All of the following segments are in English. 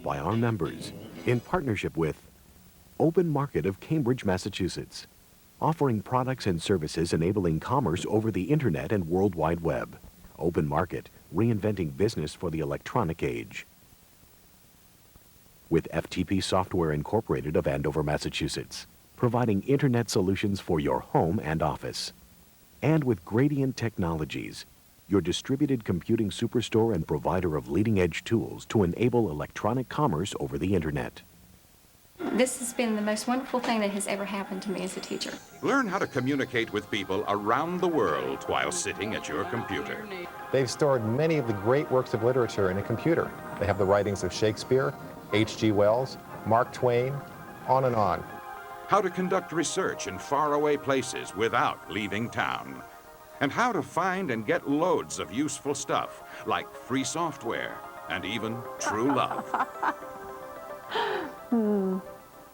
by our members in partnership with Open Market of Cambridge, Massachusetts, offering products and services enabling commerce over the Internet and World Wide Web. Open Market, reinventing business for the electronic age. With FTP Software Incorporated of Andover, Massachusetts, providing Internet solutions for your home and office. And with Gradient Technologies, your distributed computing superstore and provider of leading-edge tools to enable electronic commerce over the Internet. This has been the most wonderful thing that has ever happened to me as a teacher. Learn how to communicate with people around the world while sitting at your computer. They've stored many of the great works of literature in a computer. They have the writings of Shakespeare, H.G. Wells, Mark Twain, on and on. How to conduct research in faraway places without leaving town. And how to find and get loads of useful stuff, like free software and even true love.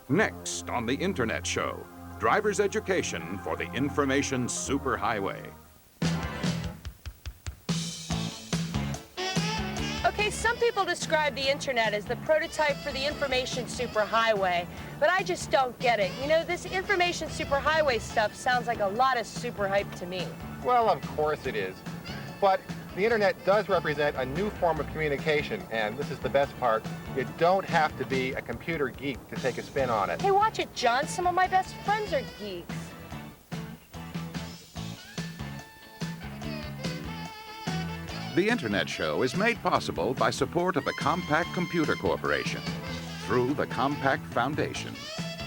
Next on the Internet Show, driver's education for the information superhighway. Okay, some people describe the Internet as the prototype for the information superhighway, but I just don't get it. You know, this information superhighway stuff sounds like a lot of super hype to me. Well, of course it is. But the Internet does represent a new form of communication, and this is the best part. You don't have to be a computer geek to take a spin on it. Hey, watch it, John. Some of my best friends are geeks. The Internet Show is made possible by support of the Compaq Computer Corporation through the Compaq Foundation,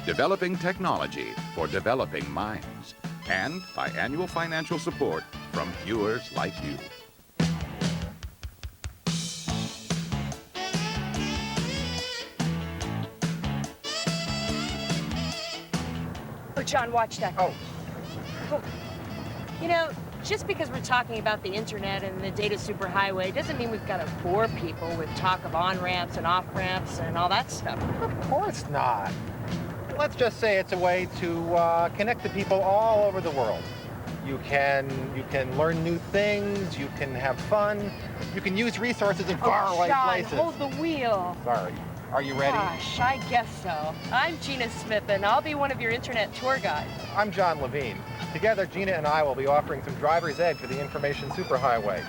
developing technology for developing minds, and by annual financial support from viewers like you. Oh, John, watch that. Oh. You know, just because we're talking about the Internet and the data superhighway doesn't mean we've got to bore people with talk of on-ramps and off-ramps and all that stuff. Of course not. Let's just say it's a way to connect to people all over the world. You can learn new things, you can have fun, you can use resources in faraway places. John, hold the wheel. Sorry. Are you ready? Gosh, I guess so. I'm Gina Smith, and I'll be one of your Internet tour guides. I'm John Levine. Together, Gina and I will be offering some driver's ed for the information superhighway.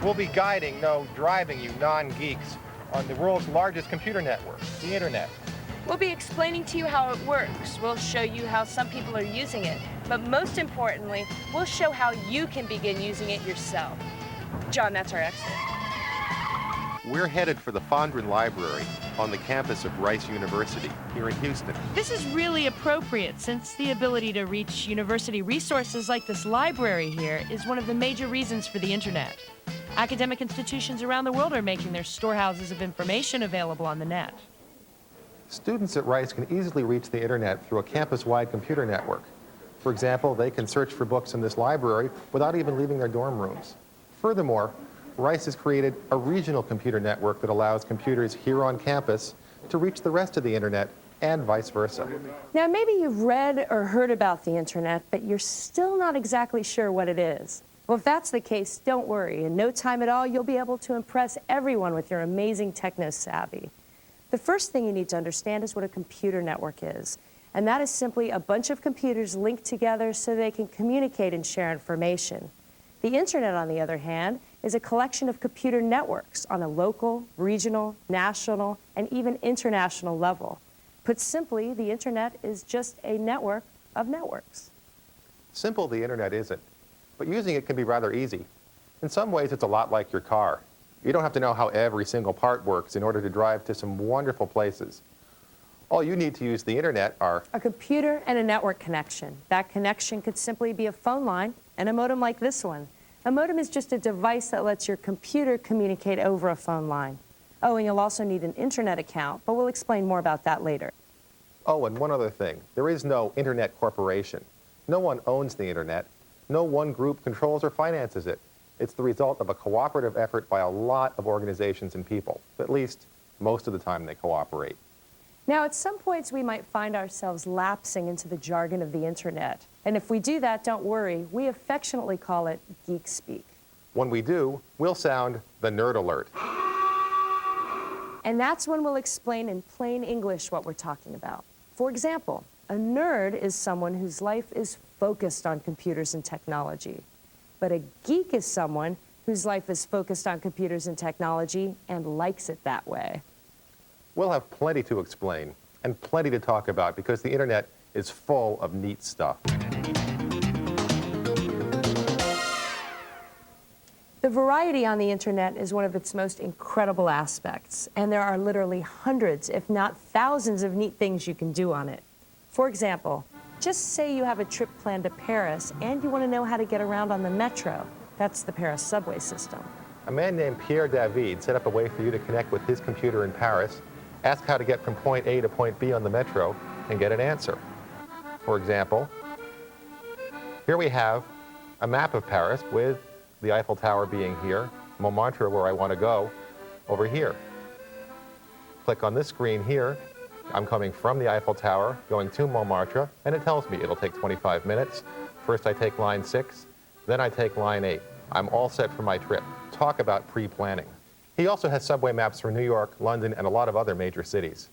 We'll be guiding, no, driving you non-geeks on the world's largest computer network, the Internet. We'll be explaining to you how it works. We'll show you how some people are using it. But most importantly, we'll show how you can begin using it yourself. John, that's our exit. We're headed for the Fondren Library on the campus of Rice University here in Houston. This is really appropriate since the ability to reach university resources like this library here is one of the major reasons for the Internet. Academic institutions around the world are making their storehouses of information available on the net. Students at Rice can easily reach the Internet through a campus-wide computer network. For example, they can search for books in this library without even leaving their dorm rooms. Furthermore, Rice has created a regional computer network that allows computers here on campus to reach the rest of the Internet and vice versa. Now, maybe you've read or heard about the Internet, but you're still not exactly sure what it is. Well, if that's the case, don't worry. In no time at all, you'll be able to impress everyone with your amazing techno-savvy. The first thing you need to understand is what a computer network is. And that is simply a bunch of computers linked together so they can communicate and share information. The Internet, on the other hand, is a collection of computer networks on a local, regional, national, and even international level. Put simply, the Internet is just a network of networks. Simple the Internet isn't, but using it can be rather easy. In some ways, it's a lot like your car. You don't have to know how every single part works in order to drive to some wonderful places. All you need to use the Internet are a computer and a network connection. That connection could simply be a phone line and a modem like this one. A modem is just a device that lets your computer communicate over a phone line. Oh, and you'll also need an Internet account, but we'll explain more about that later. Oh, and one other thing. There is no Internet corporation. No one owns the Internet. No one group controls or finances it. It's the result of a cooperative effort by a lot of organizations and people. At least, most of the time they cooperate. Now, at some points, we might find ourselves lapsing into the jargon of the Internet. And if we do that, don't worry. We affectionately call it geek speak. When we do, we'll sound the nerd alert. And that's when we'll explain in plain English what we're talking about. For example, a nerd is someone whose life is focused on computers and technology. But a geek is someone whose life is focused on computers and technology and likes it that way. We'll have plenty to explain and plenty to talk about because the internet is full of neat stuff. The variety on the internet is one of its most incredible aspects, and there are literally hundreds, if not thousands, of neat things you can do on it. For example, just say you have a trip planned to Paris and you want to know how to get around on the metro. That's the Paris subway system. A man named Pierre David set up a way for you to connect with his computer in Paris, ask how to get from point A to point B on the metro, and get an answer. For example, here we have a map of Paris with the Eiffel Tower being here, Montmartre, where I want to go, over here. Click on this screen here. I'm coming from the Eiffel Tower, going to Montmartre, and it tells me it'll take 25 minutes. First I take line 6, then I take line 8. I'm all set for my trip. Talk about pre-planning. He also has subway maps for New York, London, and a lot of other major cities.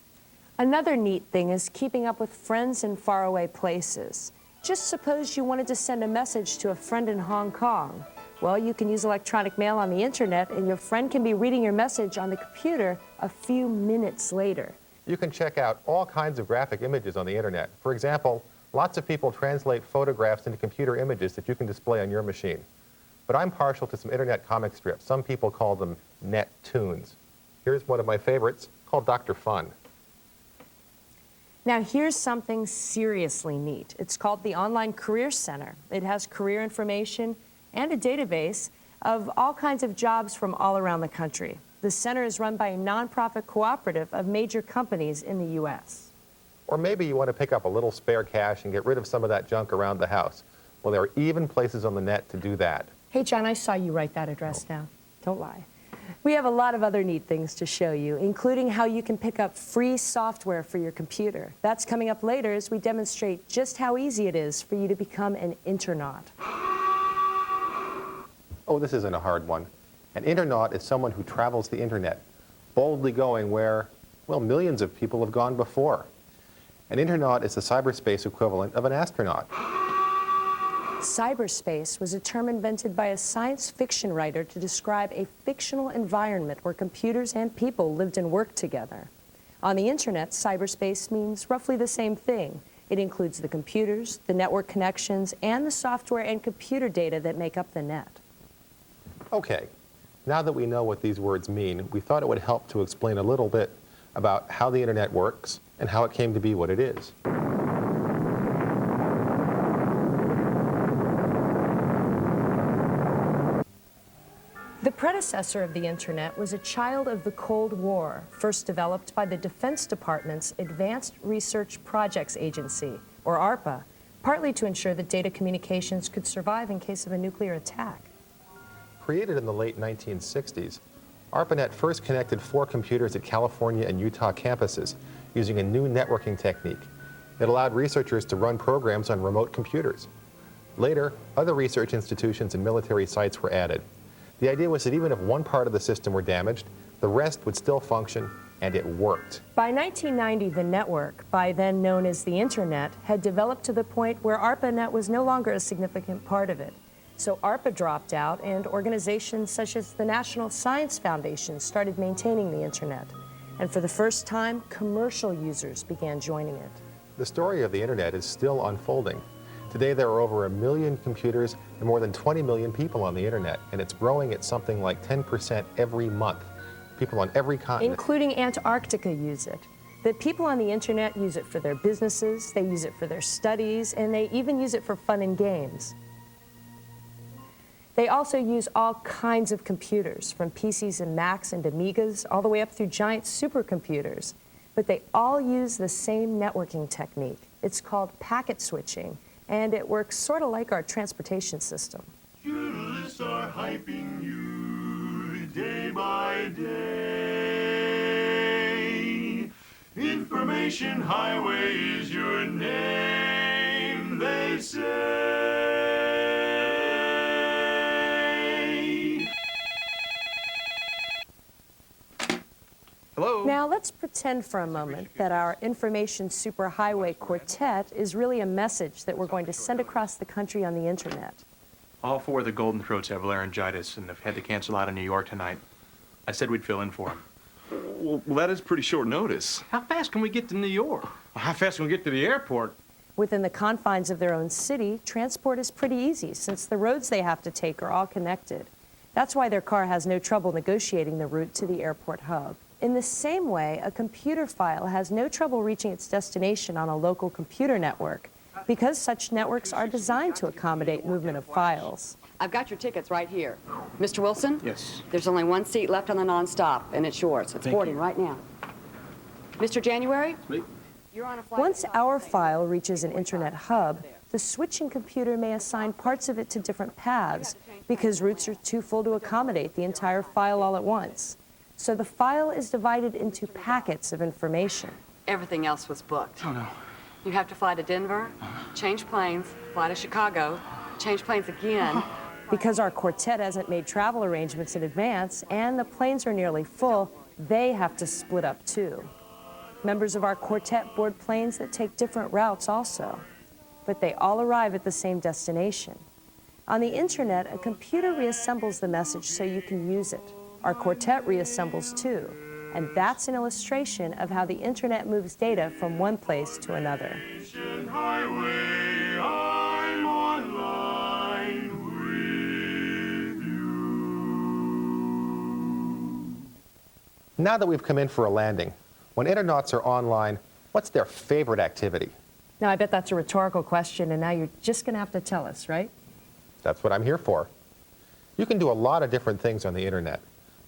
Another neat thing is keeping up with friends in faraway places. Just suppose you wanted to send a message to a friend in Hong Kong. Well, you can use electronic mail on the internet, and your friend can be reading your message on the computer a few minutes later. You can check out all kinds of graphic images on the internet. For example, lots of people translate photographs into computer images that you can display on your machine. But I'm partial to some internet comic strips. Some people call them net-toons. Here's one of my favorites called Dr. Fun. Now here's something seriously neat. It's called the Online Career Center. It has career information and a database of all kinds of jobs from all around the country. The center is run by a nonprofit cooperative of major companies in the U.S. Or maybe you want to pick up a little spare cash and get rid of some of that junk around the house. Well, there are even places on the net to do that. Hey, John, I saw you write that address down. Don't lie. We have a lot of other neat things to show you, including how you can pick up free software for your computer. That's coming up later as we demonstrate just how easy it is for you to become an internaut. Oh, this isn't a hard one. An internaut is someone who travels the internet, boldly going where, well, millions of people have gone before. An internaut is the cyberspace equivalent of an astronaut. Cyberspace was a term invented by a science fiction writer to describe a fictional environment where computers and people lived and worked together. On the internet, cyberspace means roughly the same thing. It includes the computers, the network connections, and the software and computer data that make up the net. Okay, now that we know what these words mean, we thought it would help to explain a little bit about how the internet works and how it came to be what it is. The predecessor of the internet was a child of the Cold War, first developed by the Defense Department's Advanced Research Projects Agency, or ARPA, partly to ensure that data communications could survive in case of a nuclear attack. Created in the late 1960s, ARPANET first connected 4 computers at California and Utah campuses using a new networking technique. It allowed researchers to run programs on remote computers. Later, other research institutions and military sites were added. The idea was that even if one part of the system were damaged, the rest would still function, and it worked. By 1990, the network, by then known as the Internet, had developed to the point where ARPANET was no longer a significant part of it. So ARPA dropped out, and organizations such as the National Science Foundation started maintaining the Internet. And for the first time, commercial users began joining it. The story of the Internet is still unfolding. Today, there are over 1 million computers and more than 20 million people on the Internet, and it's growing at something like 10% every month. People on every continent, including Antarctica, use it. The people on the Internet use it for their businesses, they use it for their studies, and they even use it for fun and games. They also use all kinds of computers, from PCs and Macs and Amigas, all the way up through giant supercomputers. But they all use the same networking technique. It's called packet switching, and it works sort of like our transportation system. Journalists are hyping you day by day. Information highway is your name, they say. Hello? Now let's pretend for a moment that our information superhighway quartet is really a message that we're going to send across the country on the internet. All four of the Golden Throats have laryngitis and have had to cancel out in New York tonight. I said we'd fill in for them. Well, that is pretty short notice. How fast can we get to New York? How fast can we get to the airport? Within the confines of their own city, transport is pretty easy since the roads they have to take are all connected. That's why their car has no trouble negotiating the route to the airport hub. In the same way, a computer file has no trouble reaching its destination on a local computer network because such networks are designed to accommodate movement of files. I've got your tickets right here. Mr. Wilson? Yes. There's only one seat left on the nonstop, and it's yours. It's boarding right now. Mr. January? Me? You're on a flight. Once our file reaches an internet hub, the switching computer may assign parts of it to different paths because routes are too full to accommodate the entire file all at once. So the file is divided into packets of information. Everything else was booked. Oh, no. You have to fly to Denver, change planes, fly to Chicago, change planes again. Because our quartet hasn't made travel arrangements in advance and the planes are nearly full, they have to split up too. Members of our quartet board planes that take different routes also, but they all arrive at the same destination. On the internet, a computer reassembles the message so you can use it. Our quartet reassembles too, and that's an illustration of how the internet moves data from one place to another. Highway, I'm online with you. Now that we've come in for a landing, when internauts are online, what's their favorite activity? Now, I bet that's a rhetorical question, and now you're just going to have to tell us, right? That's what I'm here for. You can do a lot of different things on the internet,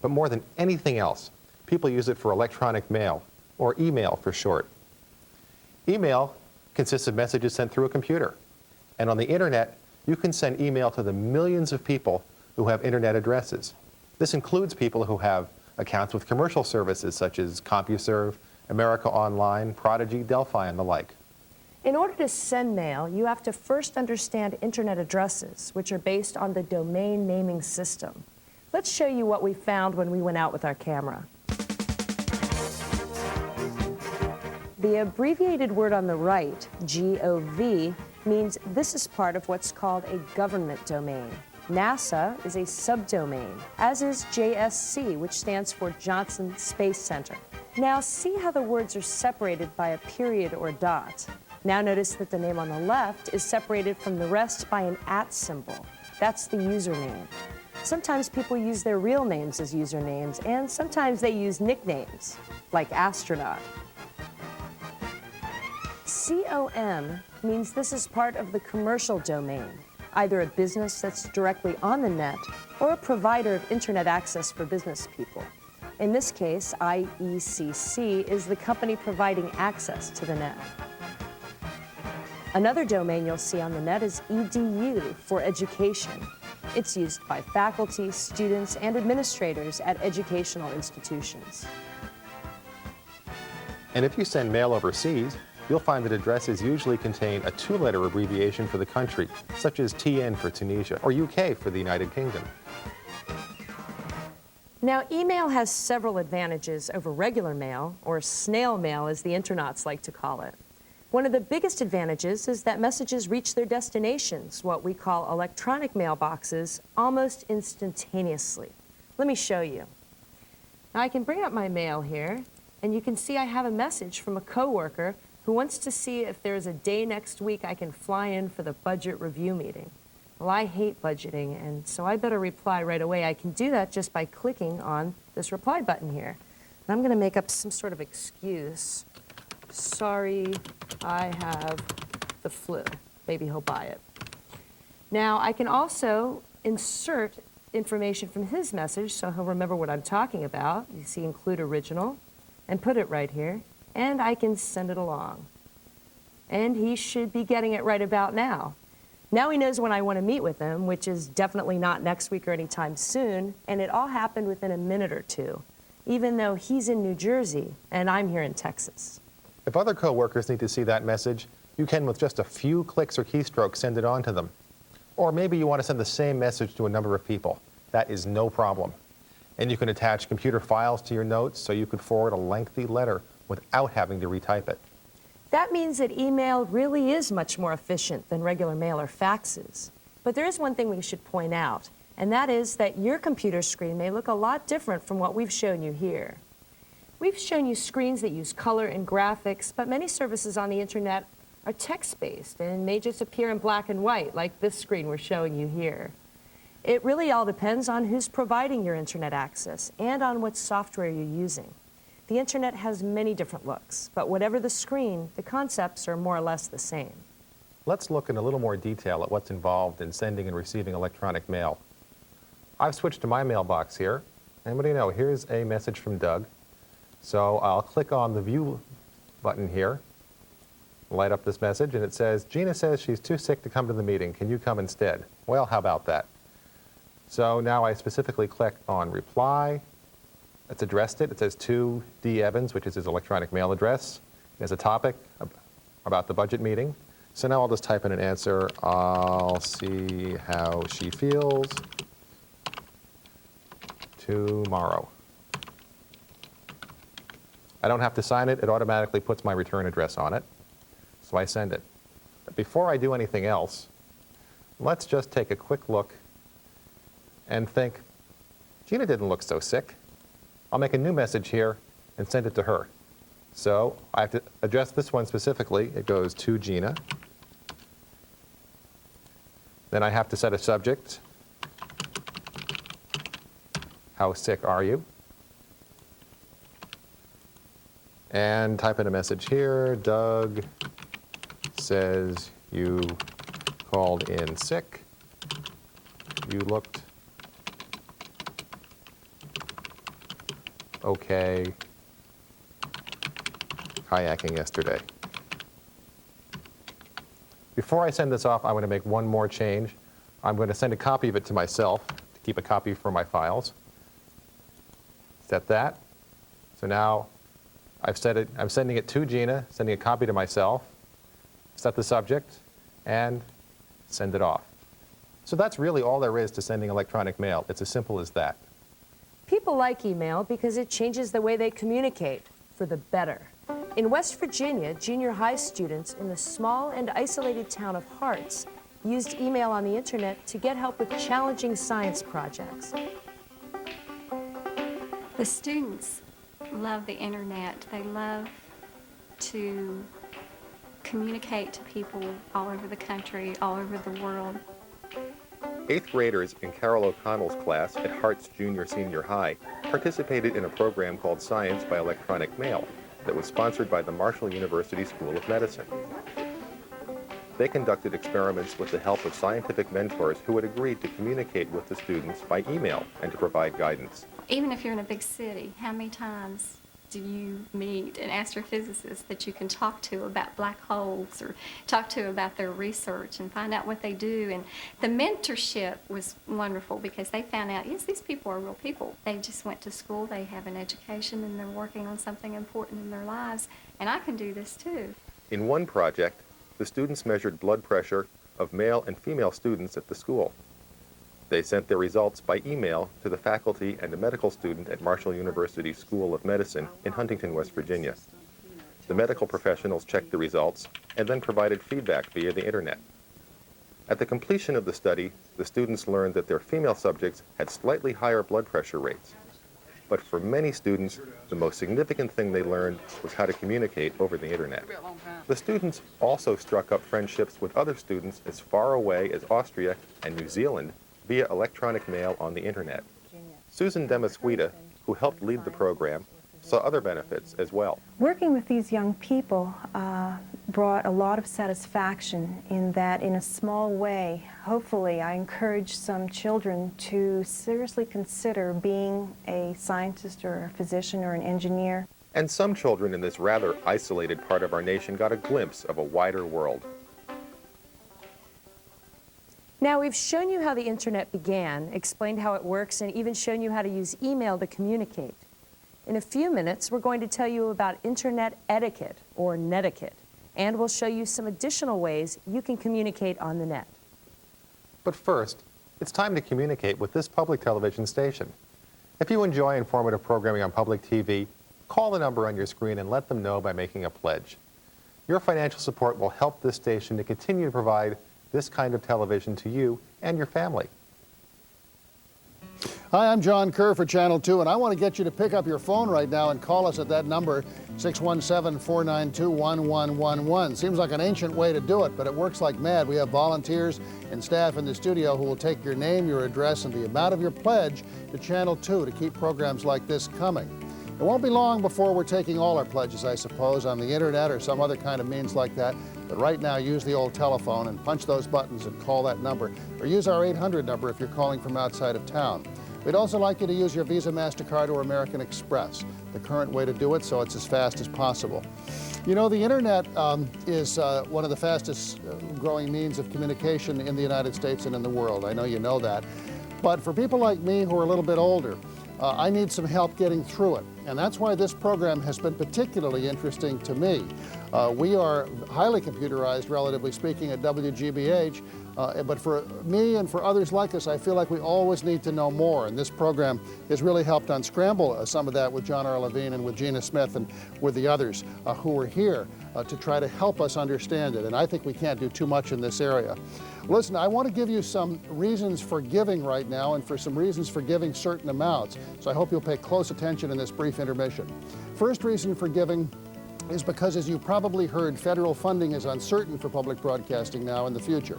but more than anything else, people use it for electronic mail, or email for short. Email consists of messages sent through a computer. And on the internet, you can send email to the millions of people who have internet addresses. This includes people who have accounts with commercial services such as CompuServe, America Online, Prodigy, Delphi, and the like. In order to send mail, you have to first understand internet addresses, which are based on the domain naming system. Let's show you what we found when we went out with our camera. The abbreviated word on the right, GOV, means this is part of what's called a government domain. NASA is a subdomain, as is JSC, which stands for Johnson Space Center. Now see how the words are separated by a period or dot. Now notice that the name on the left is separated from the rest by an @ symbol. That's the username. Sometimes people use their real names as usernames, and sometimes they use nicknames, like astronaut. COM means this is part of the commercial domain, either a business that's directly on the net or a provider of internet access for business people. In this case, IECC is the company providing access to the net. Another domain you'll see on the net is EDU for education. It's used by faculty, students, and administrators at educational institutions. And if you send mail overseas, you'll find that addresses usually contain a 2-letter abbreviation for the country, such as TN for Tunisia or UK for the United Kingdom. Now, email has several advantages over regular mail, or snail mail as the internauts like to call it. One of the biggest advantages is that messages reach their destinations, what we call electronic mailboxes, almost instantaneously. Let me show you. Now, I can bring up my mail here, and you can see I have a message from a coworker who wants to see if there's a day next week I can fly in for the budget review meeting. Well, I hate budgeting, and so I better reply right away. I can do that just by clicking on this reply button here. And I'm going to make up some sort of excuse. Sorry, I have the flu. Maybe he'll buy it. Now, I can also insert information from his message so he'll remember what I'm talking about. You see, include original, and put it right here. And I can send it along. And he should be getting it right about now. Now he knows when I want to meet with him, which is definitely not next week or anytime soon, and it all happened within a minute or two, even though he's in New Jersey and I'm here in Texas. If other coworkers need to see that message, you can, with just a few clicks or keystrokes, send it on to them. Or maybe you want to send the same message to a number of people. That is no problem. And you can attach computer files to your notes so you could forward a lengthy letter without having to retype it. That means that email really is much more efficient than regular mail or faxes. But there is one thing we should point out, and that is that your computer screen may look a lot different from what we've shown you here. We've shown you screens that use color and graphics, but many services on the internet are text-based and may just appear in black and white, like this screen we're showing you here. It really all depends on who's providing your internet access and on what software you're using. The internet has many different looks, but whatever the screen, the concepts are more or less the same. Let's look in a little more detail at what's involved in sending and receiving electronic mail. I've switched to my mailbox here, and what do you know, here's a message from Doug. So I'll click on the View button here, light up this message, and it says, Gina says she's too sick to come to the meeting. Can you come instead? Well, how about that? So now I specifically click on Reply. It's addressed it. It says to D. Evans, which is his electronic mail address. There's a topic about the budget meeting. So now I'll just type in an answer. I'll see how she feels tomorrow. I don't have to sign it. It automatically puts my return address on it. So I send it. But before I do anything else, let's just take a quick look and think, Gina didn't look so sick. I'll make a new message here and send it to her. So I have to address this one specifically. It goes to Gina. Then I have to set a subject. How sick are you? And type in a message here. Doug says you called in sick. You looked okay kayaking yesterday. Before I send this off, I'm going to make one more change. I'm going to send a copy of it to myself to keep a copy for my files. Set that. So now I've set it, I'm sending it to Gina, sending a copy to myself, set the subject, and send it off. So that's really all there is to sending electronic mail. It's as simple as that. People like email because it changes the way they communicate for the better. In West Virginia, junior high students in the small and isolated town of Harts used email on the internet to get help with challenging science projects. The students love the internet. They love to communicate to people all over the country, all over the world. 8th graders in Carol O'Connell's class at Harts Junior Senior High participated in a program called Science by Electronic Mail that was sponsored by the Marshall University School of Medicine. They conducted experiments with the help of scientific mentors who had agreed to communicate with the students by email and to provide guidance. Even if you're in a big city, how many times do you meet an astrophysicist that you can talk to about black holes or talk to about their research and find out what they do? And the mentorship was wonderful because they found out, yes, these people are real people. They just went to school, they have an education, and they're working on something important in their lives, and I can do this too. In one project, the students measured blood pressure of male and female students at the school. They sent their results by email to the faculty and a medical student at Marshall University School of Medicine in Huntington, West Virginia. The medical professionals checked the results and then provided feedback via the internet. At the completion of the study, the students learned that their female subjects had slightly higher blood pressure rates. But for many students, the most significant thing they learned was how to communicate over the internet. The students also struck up friendships with other students as far away as Austria and New Zealand via electronic mail on the internet. Susan Demasquita, who helped lead the program, saw other benefits as well. Working with these young people brought a lot of satisfaction in that, in a small way, hopefully I encouraged some children to seriously consider being a scientist or a physician or an engineer. And some children in this rather isolated part of our nation got a glimpse of a wider world. Now, we've shown you how the internet began, explained how it works, and even shown you how to use email to communicate. In a few minutes, we're going to tell you about internet etiquette, or netiquette, and we'll show you some additional ways you can communicate on the net. But first, it's time to communicate with this public television station. If you enjoy informative programming on public TV, call the number on your screen and let them know by making a pledge. Your financial support will help this station to continue to provide this kind of television to you and your family. Hi, I'm John Kerr for Channel 2, and I want to get you to pick up your phone right now and call us at that number, 617-492-1111. Seems like an ancient way to do it, but it works like mad. We have volunteers and staff in the studio who will take your name, your address, and the amount of your pledge to Channel 2 to keep programs like this coming. It won't be long before we're taking all our pledges, I suppose, on the internet or some other kind of means like that. But right now, use the old telephone and punch those buttons and call that number, or use our 800 number if you're calling from outside of town. We'd also like you to use your Visa, MasterCard, or American Express, the current way to do it, so it's as fast as possible. You know, the internet is one of the fastest growing means of communication in the United States and in the world. I know you know that. But for people like me who are a little bit older, I need some help getting through it. And that's why this program has been particularly interesting to me. We are highly computerized, relatively speaking, at WGBH. But for me and for others like us, I feel like we always need to know more. And this program has really helped unscramble some of that with John Levine and with Gina Smith and with the others who are here to try to help us understand it. And I think we can't do too much in this area. Listen, I want to give you some reasons for giving right now and for some reasons for giving certain amounts. So I hope you'll pay close attention in this brief intermission. First reason for giving is because, as you probably heard, federal funding is uncertain for public broadcasting now in the future.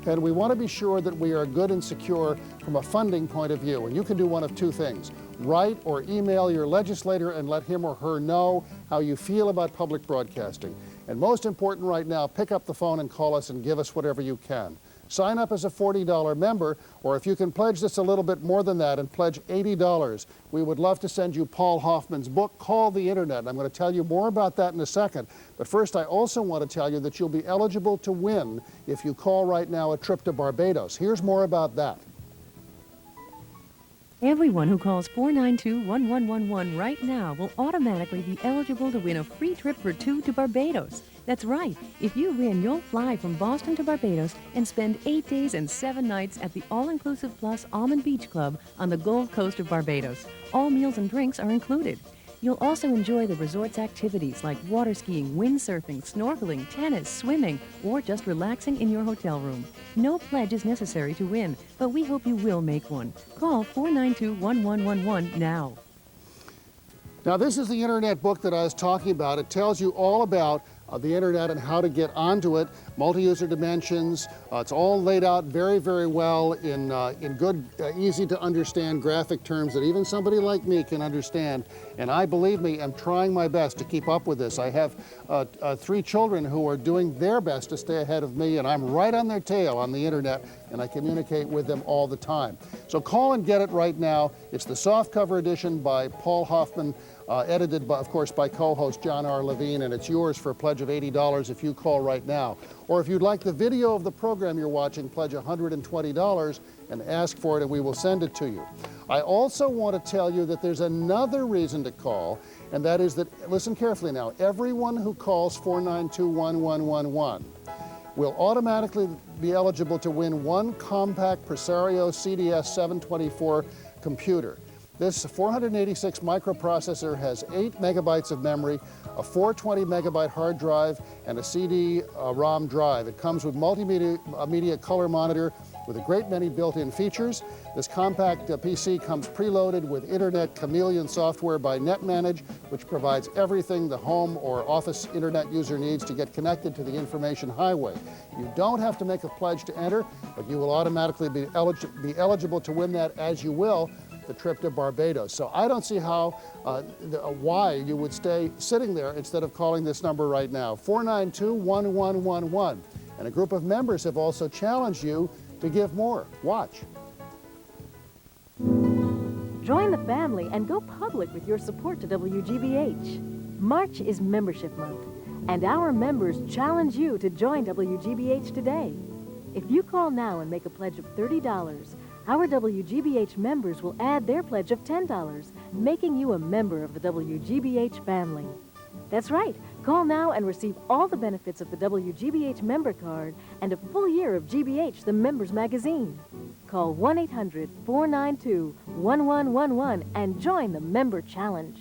And we want to be sure that we are good and secure from a funding point of view. And you can do one of two things. Write or email your legislator and let him or her know how you feel about public broadcasting. And most important right now, pick up the phone and call us and give us whatever you can. Sign up as a $40 member, or if you can pledge this a little bit more than that and pledge $80, we would love to send you Paul Hoffman's book, Call the Internet. And I'm going to tell you more about that in a second. But first, I also want to tell you that you'll be eligible to win if you call right now a trip to Barbados. Here's more about that. Everyone who calls 492-1111 right now will automatically be eligible to win a free trip for two to Barbados. That's right. If you win, you'll fly from Boston to Barbados and spend 8 days and 7 nights at the All-Inclusive Plus Almond Beach Club on the Gold Coast of Barbados. All meals and drinks are included. You'll also enjoy the resort's activities like water skiing, windsurfing, snorkeling, tennis, swimming, or just relaxing in your hotel room. No pledge is necessary to win, but we hope you will make one. Call 492-1111 now. Now, this is the Internet book that I was talking about. It tells you all about the Internet and how to get onto it, multi-user dimensions. It's all laid out very, very well in good, easy to understand graphic terms that even somebody like me can understand. And I, believe me, am trying my best to keep up with this. I have 3 children who are doing their best to stay ahead of me, and I'm right on their tail on the Internet, and I communicate with them all the time. So call and get it right now. It's the softcover edition by Paul Hoffman, edited, of course, by co-host John R. Levine, and it's yours for a pledge of $80 if you call right now. Or if you'd like the video of the program you're watching, pledge $120 and ask for it, and we will send it to you. I also want to tell you that there's another reason to call, and that is that, listen carefully now, everyone who calls 492-1111 will automatically be eligible to win one compact Presario CDS 724 computer. This 486 microprocessor has 8 megabytes of memory, a 420 megabyte hard drive, and a CD-ROM drive. It comes with multimedia color monitor with a great many built-in features. This compact PC comes preloaded with Internet Chameleon software by NetManage, which provides everything the home or office Internet user needs to get connected to the information highway. You don't have to make a pledge to enter, but you will automatically be eligible to win that, as you will, the trip to Barbados. So I don't see how, why you would stay sitting there instead of calling this number right now, 492-1111. And a group of members have also challenged you to give more. Watch. Join the family and go public with your support to WGBH. March is Membership Month, and our members challenge you to join WGBH today. If you call now and make a pledge of $30, our WGBH members will add their pledge of $10, making you a member of the WGBH family. That's right. Call now and receive all the benefits of the WGBH member card and a full year of GBH, the members magazine. Call 1-800-492-1111 and join the member challenge.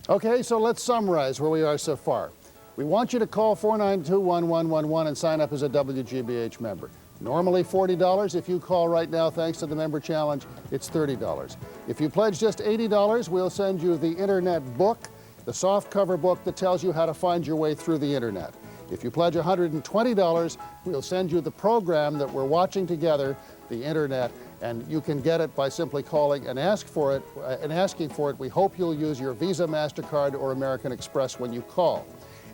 Okay, so let's summarize where we are so far. We want you to call 492-1111 and sign up as a WGBH member. Normally $40. If you call right now, thanks to the member challenge, it's $30. If you pledge just $80, we'll send you the Internet book, the softcover book that tells you how to find your way through the Internet. If you pledge $120, we'll send you the program that we're watching together, the Internet, and you can get it by simply calling and asking for it. We hope you'll use your Visa, MasterCard, or American Express when you call.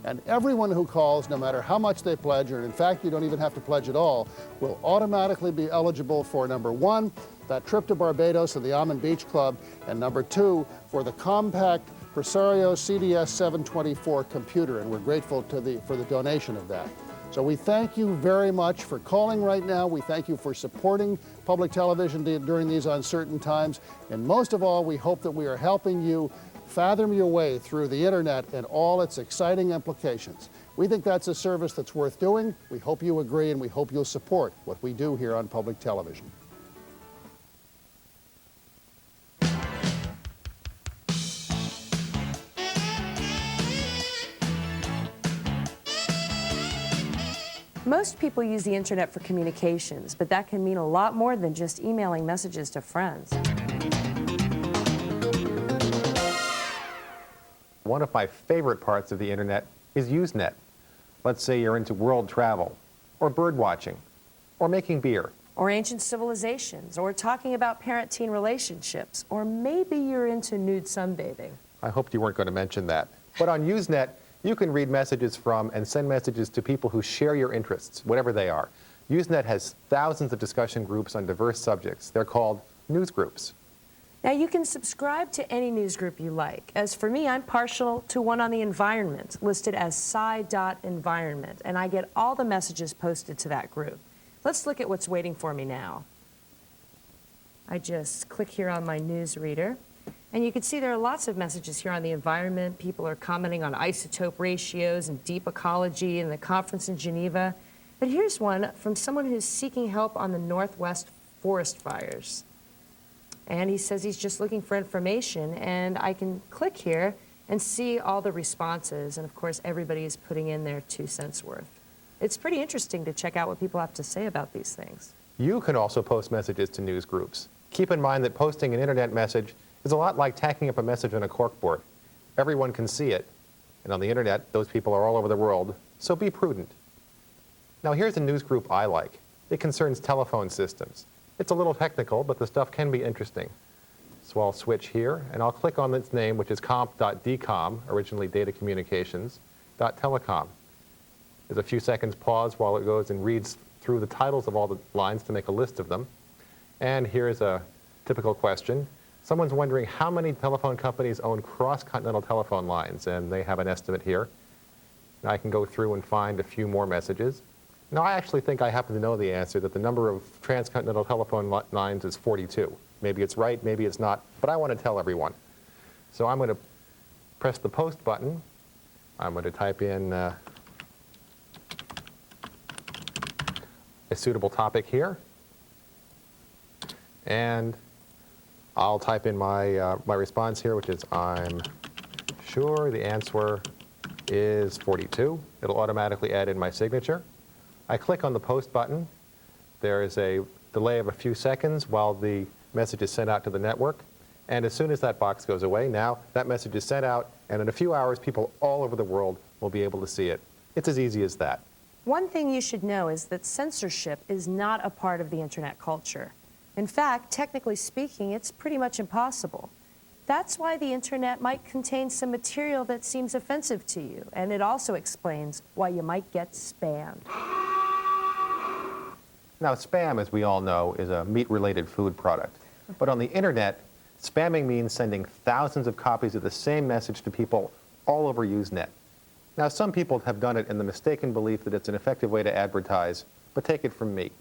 And everyone who calls, no matter how much they pledge, or in fact you don't even have to pledge at all, will automatically be eligible for number 1, that trip to Barbados and the Almond Beach Club, and number 2, for the compact Presario CDS 724 computer, and we're grateful for the donation of that. So we thank you very much for calling right now. We thank you for supporting public television during these uncertain times. And most of all, we hope that we are helping you fathom your way through the Internet and all its exciting implications. We think that's a service that's worth doing. We hope you agree, and we hope you'll support what we do here on public television. Most people use the internet for communications, but that can mean a lot more than just emailing messages to friends. One of my favorite parts of the internet is Usenet. Let's say you're into world travel, or bird watching, or making beer. Or ancient civilizations, or talking about parent-teen relationships, or maybe you're into nude sunbathing. I hoped you weren't going to mention that. But on Usenet, you can read messages from and send messages to people who share your interests, whatever they are. Usenet has thousands of discussion groups on diverse subjects. They're called news groups. Now, you can subscribe to any news group you like. As for me, I'm partial to one on the environment, listed as sci.environment, and I get all the messages posted to that group. Let's look at what's waiting for me now. I just click here on my news reader, and you can see there are lots of messages here on the environment. People are commenting on isotope ratios and deep ecology and the conference in Geneva. But here's one from someone who's seeking help on the Northwest forest fires. And he says he's just looking for information, and I can click here and see all the responses. And of course, everybody is putting in their 2 cents worth. It's pretty interesting to check out what people have to say about these things. You can also post messages to news groups. Keep in mind that posting an internet message is a lot like tacking up a message on a corkboard. Everyone can see it, and on the internet, those people are all over the world, so be prudent. Now here's a news group I like. It concerns telephone systems. It's a little technical, but the stuff can be interesting. So I'll switch here, and I'll click on its name, which is comp.decom, originally data communications.telecom. There's a few seconds pause while it goes and reads through the titles of all the lines to make a list of them. And here's a typical question. Someone's wondering how many telephone companies own cross-continental telephone lines, and they have an estimate here. Now I can go through and find a few more messages. Now I actually think I happen to know the answer, that the number of transcontinental telephone lines is 42. Maybe it's right, maybe it's not, but I want to tell everyone. So I'm going to press the post button. I'm going to type in a suitable topic here. And I'll type in my response here, which is, I'm sure the answer is 42. It'll automatically add in my signature. I click on the post button. There is a delay of a few seconds while the message is sent out to the network. And as soon as that box goes away, now that message is sent out, and in a few hours, people all over the world will be able to see it. It's as easy as that. One thing you should know is that censorship is not a part of the internet culture. In fact, technically speaking, it's pretty much impossible. That's why the internet might contain some material that seems offensive to you, and it also explains why you might get spammed. Now, spam, as we all know, is a meat-related food product. But on the internet, spamming means sending thousands of copies of the same message to people all over Usenet. Now, some people have done it in the mistaken belief that it's an effective way to advertise, but take it from me,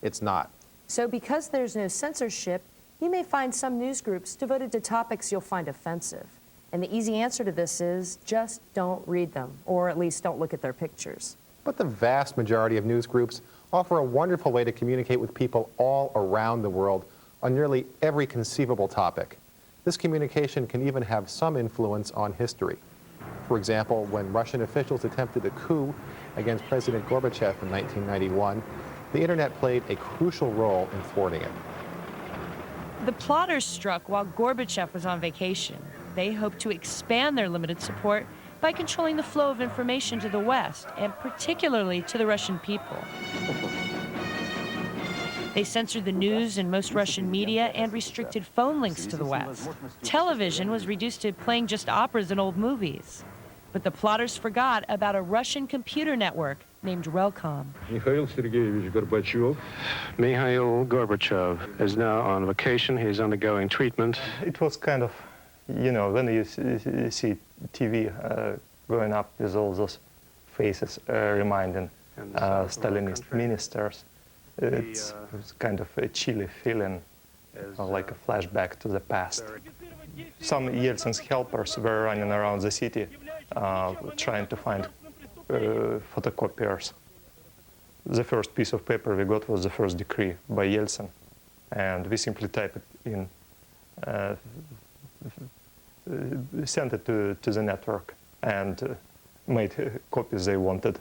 it's not. So because there's no censorship, you may find some news groups devoted to topics you'll find offensive. And the easy answer to this is just don't read them, or at least don't look at their pictures. But the vast majority of news groups offer a wonderful way to communicate with people all around the world on nearly every conceivable topic. This communication can even have some influence on history. For example, when Russian officials attempted a coup against President Gorbachev in 1991, the internet played a crucial role in thwarting it. The plotters struck while Gorbachev was on vacation. They hoped to expand their limited support by controlling the flow of information to the West, and particularly to the Russian people. They censored the news and most Russian media and restricted phone links to the West. Television was reduced to playing just operas and old movies. But the plotters forgot about a Russian computer network named Relcom. Mikhail Sergeyevich Gorbachev. Mikhail Gorbachev is now on vacation. He's undergoing treatment. It was kind of, you know, when you see TV growing up with all those faces reminding Stalinist ministers, it's kind of a chilly feeling, like a flashback to the past. Some Yeltsin's helpers were running around the city trying to find photocopiers. The first piece of paper we got was the first decree by Yeltsin, and we simply typed it in, sent it to the network, and made copies they wanted.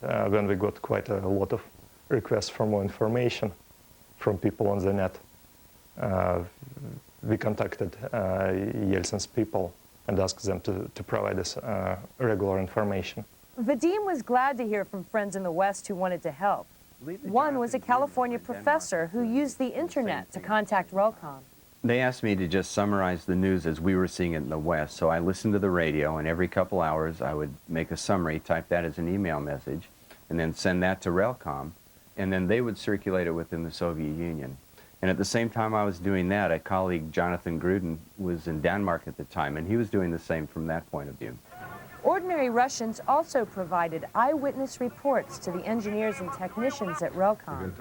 When we got quite a lot of requests for more information from people on the net, we contacted Yeltsin's people and asked them to provide us regular information. Vadim was glad to hear from friends in the West who wanted to help. One was a California professor who used the internet to contact Relcom. They asked me to just summarize the news as we were seeing it in the West, so I listened to the radio, and every couple hours I would make a summary, type that as an email message, and then send that to Relcom, and then they would circulate it within the Soviet Union. And at the same time I was doing that, a colleague, Jonathan Gruden, was in Denmark at the time, and he was doing the same from that point of view. Ordinary Russians also provided eyewitness reports to the engineers and technicians at Relcom.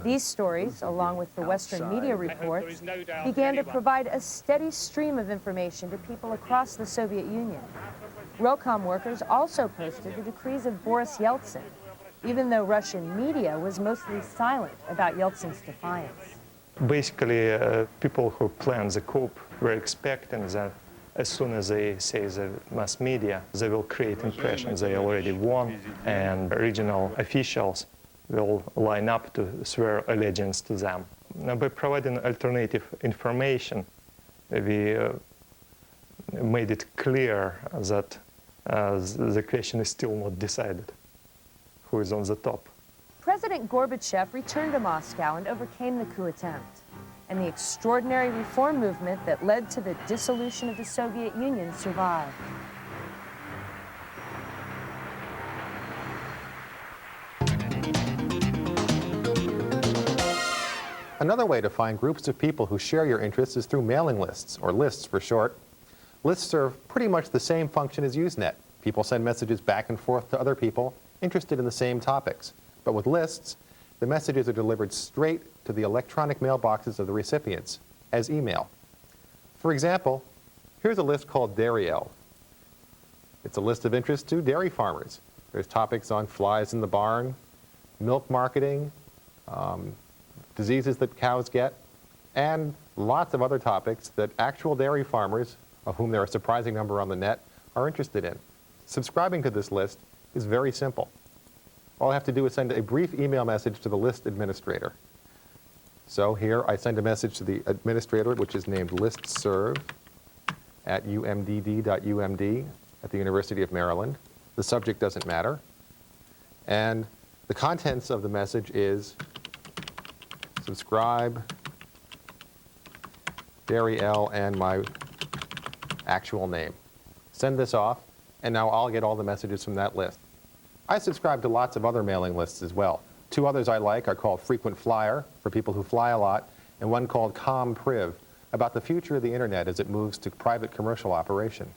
These stories, along with the Western media reports, began to provide a steady stream of information to people across the Soviet Union. Relcom workers also posted the decrees of Boris Yeltsin, even though Russian media was mostly silent about Yeltsin's defiance. Basically, people who planned the coup were expecting that as soon as they say the mass media, they will create impressions they already won, and regional officials will line up to swear allegiance to them. Now, by providing alternative information, we made it clear that the question is still not decided. Who is on the top? President Gorbachev returned to Moscow and overcame the coup attempt. And the extraordinary reform movement that led to the dissolution of the Soviet Union survived. Another way to find groups of people who share your interests is through mailing lists, or lists for short. Lists serve pretty much the same function as Usenet. People send messages back and forth to other people interested in the same topics. But with lists, the messages are delivered straight to the electronic mailboxes of the recipients as email. For example, here's a list called Dairyel. It's a list of interest to dairy farmers. There's topics on flies in the barn, milk marketing, diseases that cows get, and lots of other topics that actual dairy farmers, of whom there are a surprising number on the net, are interested in. Subscribing to this list is very simple. All I have to do is send a brief email message to the list administrator. So here I send a message to the administrator, which is named listserv at umdd.umd at the University of Maryland. The subject doesn't matter. And the contents of the message is subscribe, Dairyel, and my actual name. Send this off, and now I'll get all the messages from that list. I subscribe to lots of other mailing lists as well. Two others I like are called Frequent Flyer, for people who fly a lot, and one called ComPriv, about the future of the internet as it moves to private commercial operation.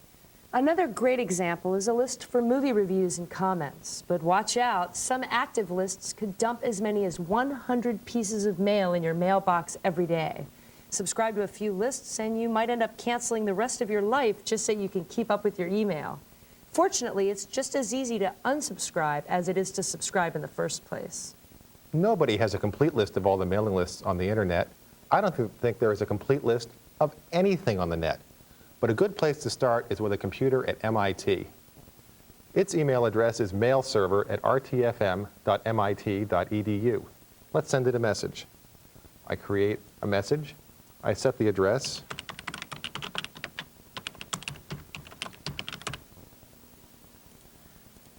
Another great example is a list for movie reviews and comments. But watch out, some active lists could dump as many as 100 pieces of mail in your mailbox every day. Subscribe to a few lists and you might end up canceling the rest of your life just so you can keep up with your email. Fortunately, it's just as easy to unsubscribe as it is to subscribe in the first place. Nobody has a complete list of all the mailing lists on the internet. I don't think there is a complete list of anything on the net. But a good place to start is with a computer at MIT. Its email address is mailserver@rtfm.mit.edu. Let's send it a message. I create a message. I set the address.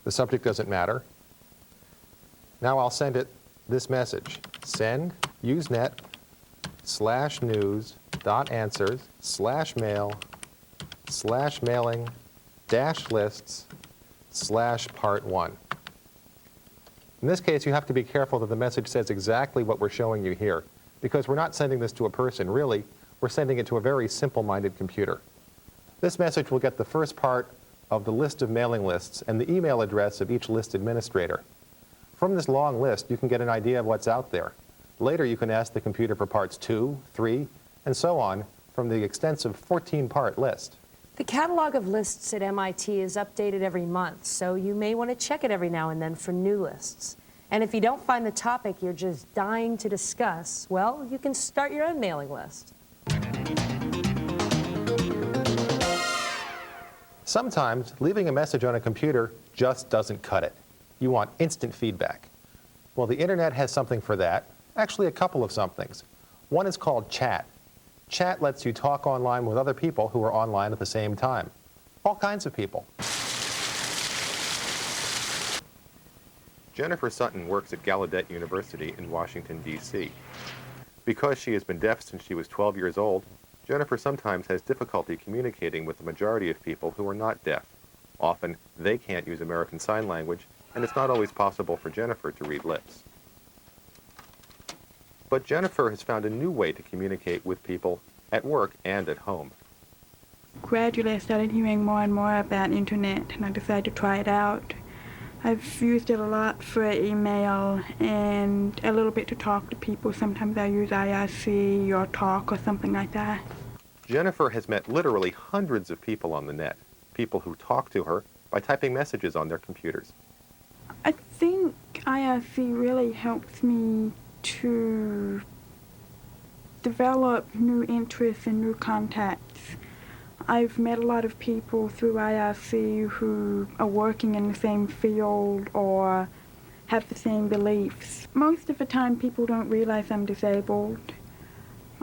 The subject doesn't matter. Now I'll send it this message. Send usenet/news.answers/mailing-lists/part1. In this case, you have to be careful that the message says exactly what we're showing you here, because we're not sending this to a person. Really, we're sending it to a very simple-minded computer. This message will get the first part of the list of mailing lists and the email address of each list administrator. From this long list, you can get an idea of what's out there. Later, you can ask the computer for parts 2, 3, and so on from the extensive 14-part list. The catalog of lists at MIT is updated every month, so you may want to check it every now and then for new lists. And if you don't find the topic you're just dying to discuss, well, you can start your own mailing list. Sometimes, leaving a message on a computer just doesn't cut it. You want instant feedback. Well, the internet has something for that. Actually, a couple of somethings. One is called chat. Chat lets you talk online with other people who are online at the same time. All kinds of people. Jennifer Sutton works at Gallaudet University in Washington, D.C. Because she has been deaf since she was 12 years old, Jennifer sometimes has difficulty communicating with the majority of people who are not deaf. Often, they can't use American Sign Language, and it's not always possible for Jennifer to read lips. But Jennifer has found a new way to communicate with people at work and at home. Gradually, I started hearing more and more about internet, and I decided to try it out. I've used it a lot for email and a little bit to talk to people. Sometimes I use IRC or Talk or something like that. Jennifer has met literally hundreds of people on the net, people who talk to her by typing messages on their computers. I think IRC really helps me to develop new interests and new contacts. I've met a lot of people through IRC who are working in the same field or have the same beliefs. Most of the time people don't realize I'm disabled.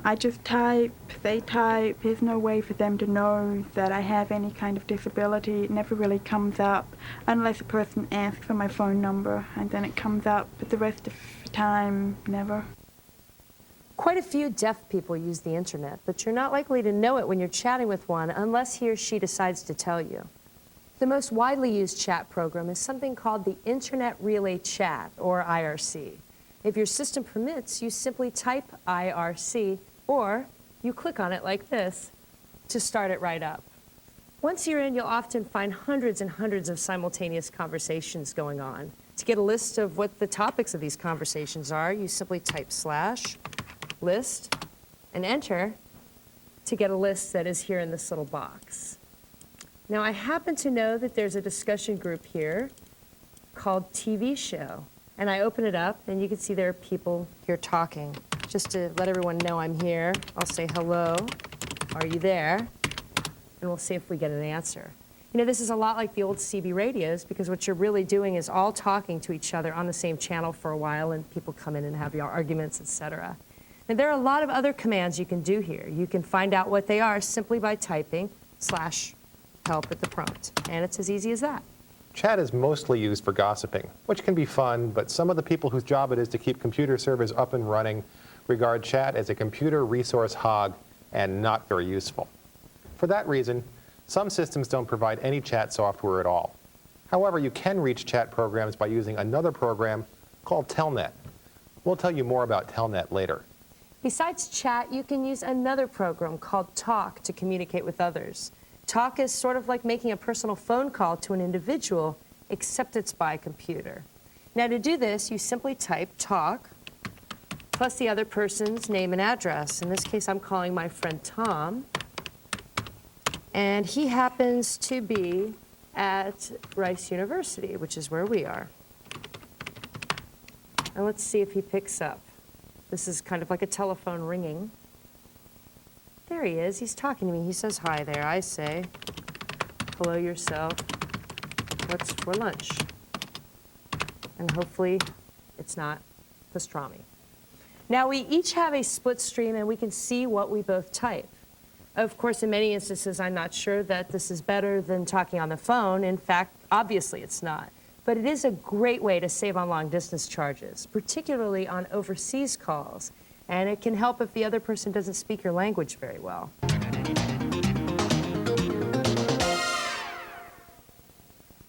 I just type, they type. There's no way for them to know that I have any kind of disability. It never really comes up unless a person asks for my phone number, and then it comes up, but the rest of the time, never. Quite a few deaf people use the internet, but you're not likely to know it when you're chatting with one unless he or she decides to tell you. The most widely used chat program is something called the Internet Relay Chat, or IRC. If your system permits, you simply type IRC, or you click on it like this to start it right up. Once you're in, you'll often find hundreds and hundreds of simultaneous conversations going on. To get a list of what the topics of these conversations are, you simply type /list and enter to get a list that is here in this little box. Now, I happen to know that there's a discussion group here called TV Show, and I open it up, and you can see there are people here talking. Just to let everyone know I'm here, I'll say, hello, are you there? And we'll see if we get an answer. You know, this is a lot like the old CB radios, because what you're really doing is all talking to each other on the same channel for a while, and people come in and have your arguments, etc. And there are a lot of other commands you can do here. You can find out what they are simply by typing /help at the prompt, and it's as easy as that. Chat is mostly used for gossiping, which can be fun, but some of the people whose job it is to keep computer servers up and running regard chat as a computer resource hog and not very useful. For that reason, some systems don't provide any chat software at all. However, you can reach chat programs by using another program called Telnet. We'll tell you more about Telnet later. Besides chat, you can use another program called Talk to communicate with others. Talk is sort of like making a personal phone call to an individual, except it's by computer. Now, to do this, you simply type Talk plus the other person's name and address. In this case, I'm calling my friend Tom, and he happens to be at Rice University, which is where we are. And let's see if he picks up. This is kind of like a telephone ringing. There he is. He's talking to me. He says hi there. I say, hello yourself. What's for lunch? And hopefully it's not pastrami. Now, we each have a split stream, and we can see what we both type. Of course, in many instances, I'm not sure that this is better than talking on the phone. In fact, obviously it's not. But it is a great way to save on long-distance charges, particularly on overseas calls. And it can help if the other person doesn't speak your language very well.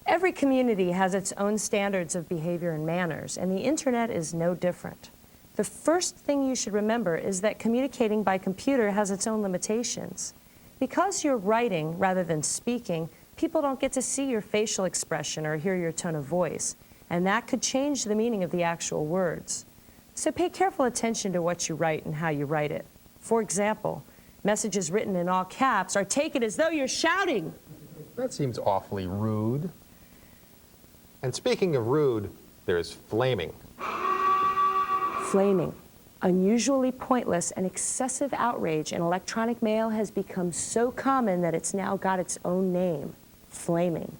Every community has its own standards of behavior and manners, and the internet is no different. The first thing you should remember is that communicating by computer has its own limitations. Because you're writing rather than speaking, people don't get to see your facial expression or hear your tone of voice, and that could change the meaning of the actual words. So pay careful attention to what you write and how you write it. For example, messages written in all caps are taken as though you're shouting. That seems awfully rude. And speaking of rude, there's flaming. Flaming. Unusually pointless and excessive outrage in electronic mail has become so common that it's now got its own name, flaming.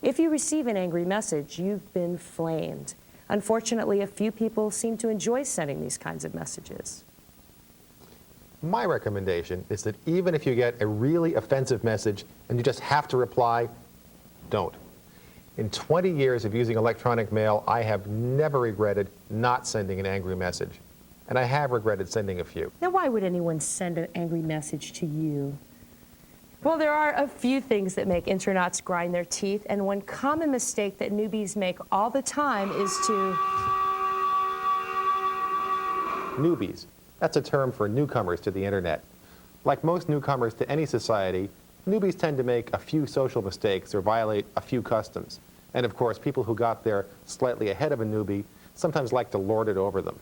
If you receive an angry message, you've been flamed. Unfortunately, a few people seem to enjoy sending these kinds of messages. My recommendation is that even if you get a really offensive message and you just have to reply, don't. In 20 years of using electronic mail, I have never regretted not sending an angry message. And I have regretted sending a few. Now, why would anyone send an angry message to you? Well, there are a few things that make internauts grind their teeth, and one common mistake that newbies make all the time is to... Newbies. That's a term for newcomers to the internet. Like most newcomers to any society, newbies tend to make a few social mistakes or violate a few customs. And of course, people who got there slightly ahead of a newbie sometimes like to lord it over them.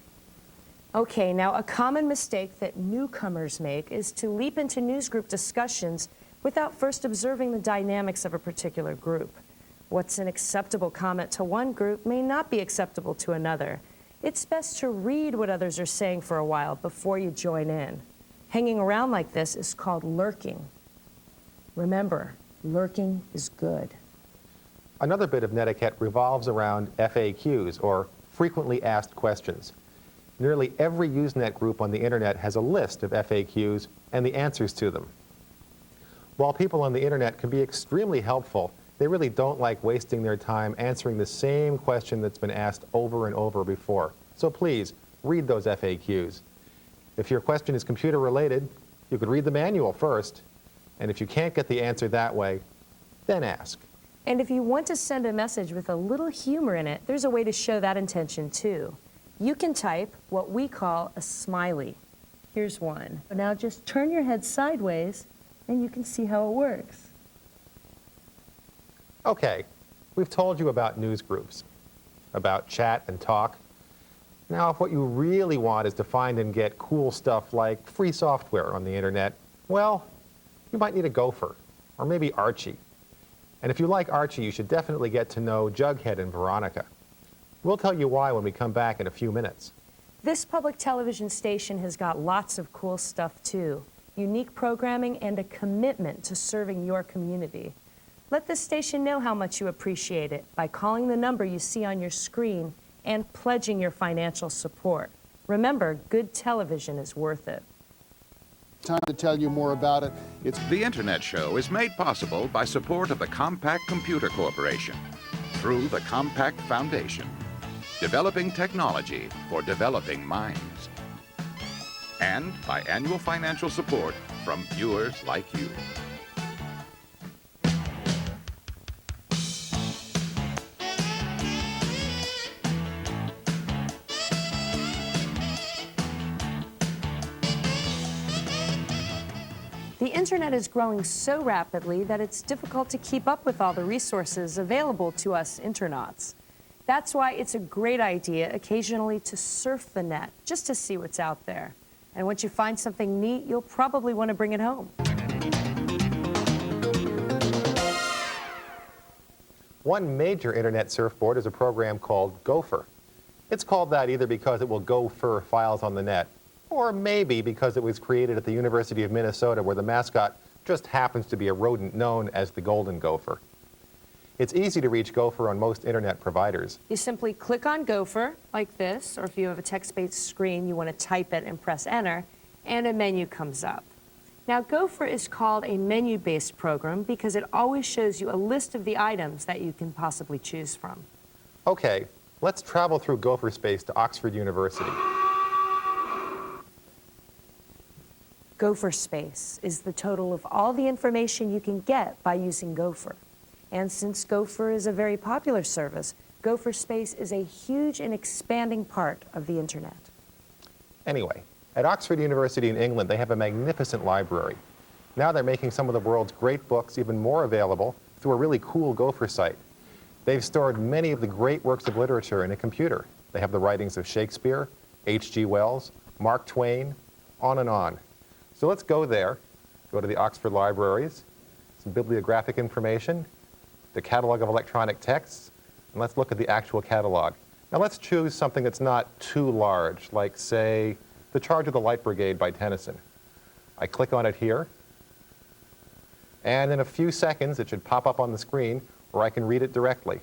Okay, now a common mistake that newcomers make is to leap into newsgroup discussions without first observing the dynamics of a particular group. What's an acceptable comment to one group may not be acceptable to another. It's best to read what others are saying for a while before you join in. Hanging around like this is called lurking. Remember, lurking is good. Another bit of netiquette revolves around FAQs, or frequently asked questions. Nearly every Usenet group on the internet has a list of FAQs and the answers to them. While people on the internet can be extremely helpful, they really don't like wasting their time answering the same question that's been asked over and over before. So please, read those FAQs. If your question is computer related, you could read the manual first. And if you can't get the answer that way, then ask. And if you want to send a message with a little humor in it, there's a way to show that intention too. You can type what we call a smiley. Here's one. Now just turn your head sideways and you can see how it works. Okay, we've told you about news groups, about chat and talk. Now, if what you really want is to find and get cool stuff like free software on the internet, well, you might need a Gopher, or maybe Archie. And if you like Archie, you should definitely get to know Jughead and Veronica. We'll tell you why when we come back in a few minutes. This public television station has got lots of cool stuff too. Unique programming and a commitment to serving your community. Let this station know how much you appreciate it by calling the number you see on your screen and pledging your financial support. Remember, good television is worth it. Time to tell you more about it. The Internet Show is made possible by support of the Compact Computer Corporation through the Compact Foundation, developing technology for developing minds, and by annual financial support from viewers like you. The internet is growing so rapidly that it's difficult to keep up with all the resources available to us internauts. That's why it's a great idea occasionally to surf the net, just to see what's out there. And once you find something neat, you'll probably want to bring it home. One major internet surfboard is a program called Gopher. It's called that either because it will gopher files on the net, or maybe because it was created at the University of Minnesota, where the mascot just happens to be a rodent known as the golden gopher. It's easy to reach Gopher on most internet providers. You simply click on Gopher like this, or if you have a text-based screen, you want to type it and press enter, and a menu comes up. Now, Gopher is called a menu-based program because it always shows you a list of the items that you can possibly choose from. Okay, let's travel through Gopher Space to Oxford University. Gopher Space is the total of all the information you can get by using Gopher. And since Gopher is a very popular service, Gopher Space is a huge and expanding part of the internet. Anyway, at Oxford University in England, they have a magnificent library. Now they're making some of the world's great books even more available through a really cool Gopher site. They've stored many of the great works of literature in a computer. They have the writings of Shakespeare, H.G. Wells, Mark Twain, on and on. So let's go there, go to the Oxford Libraries, some bibliographic information, the catalog of electronic texts, and let's look at the actual catalog. Now let's choose something that's not too large, like, say, The Charge of the Light Brigade by Tennyson. I click on it here, and in a few seconds it should pop up on the screen where I can read it directly.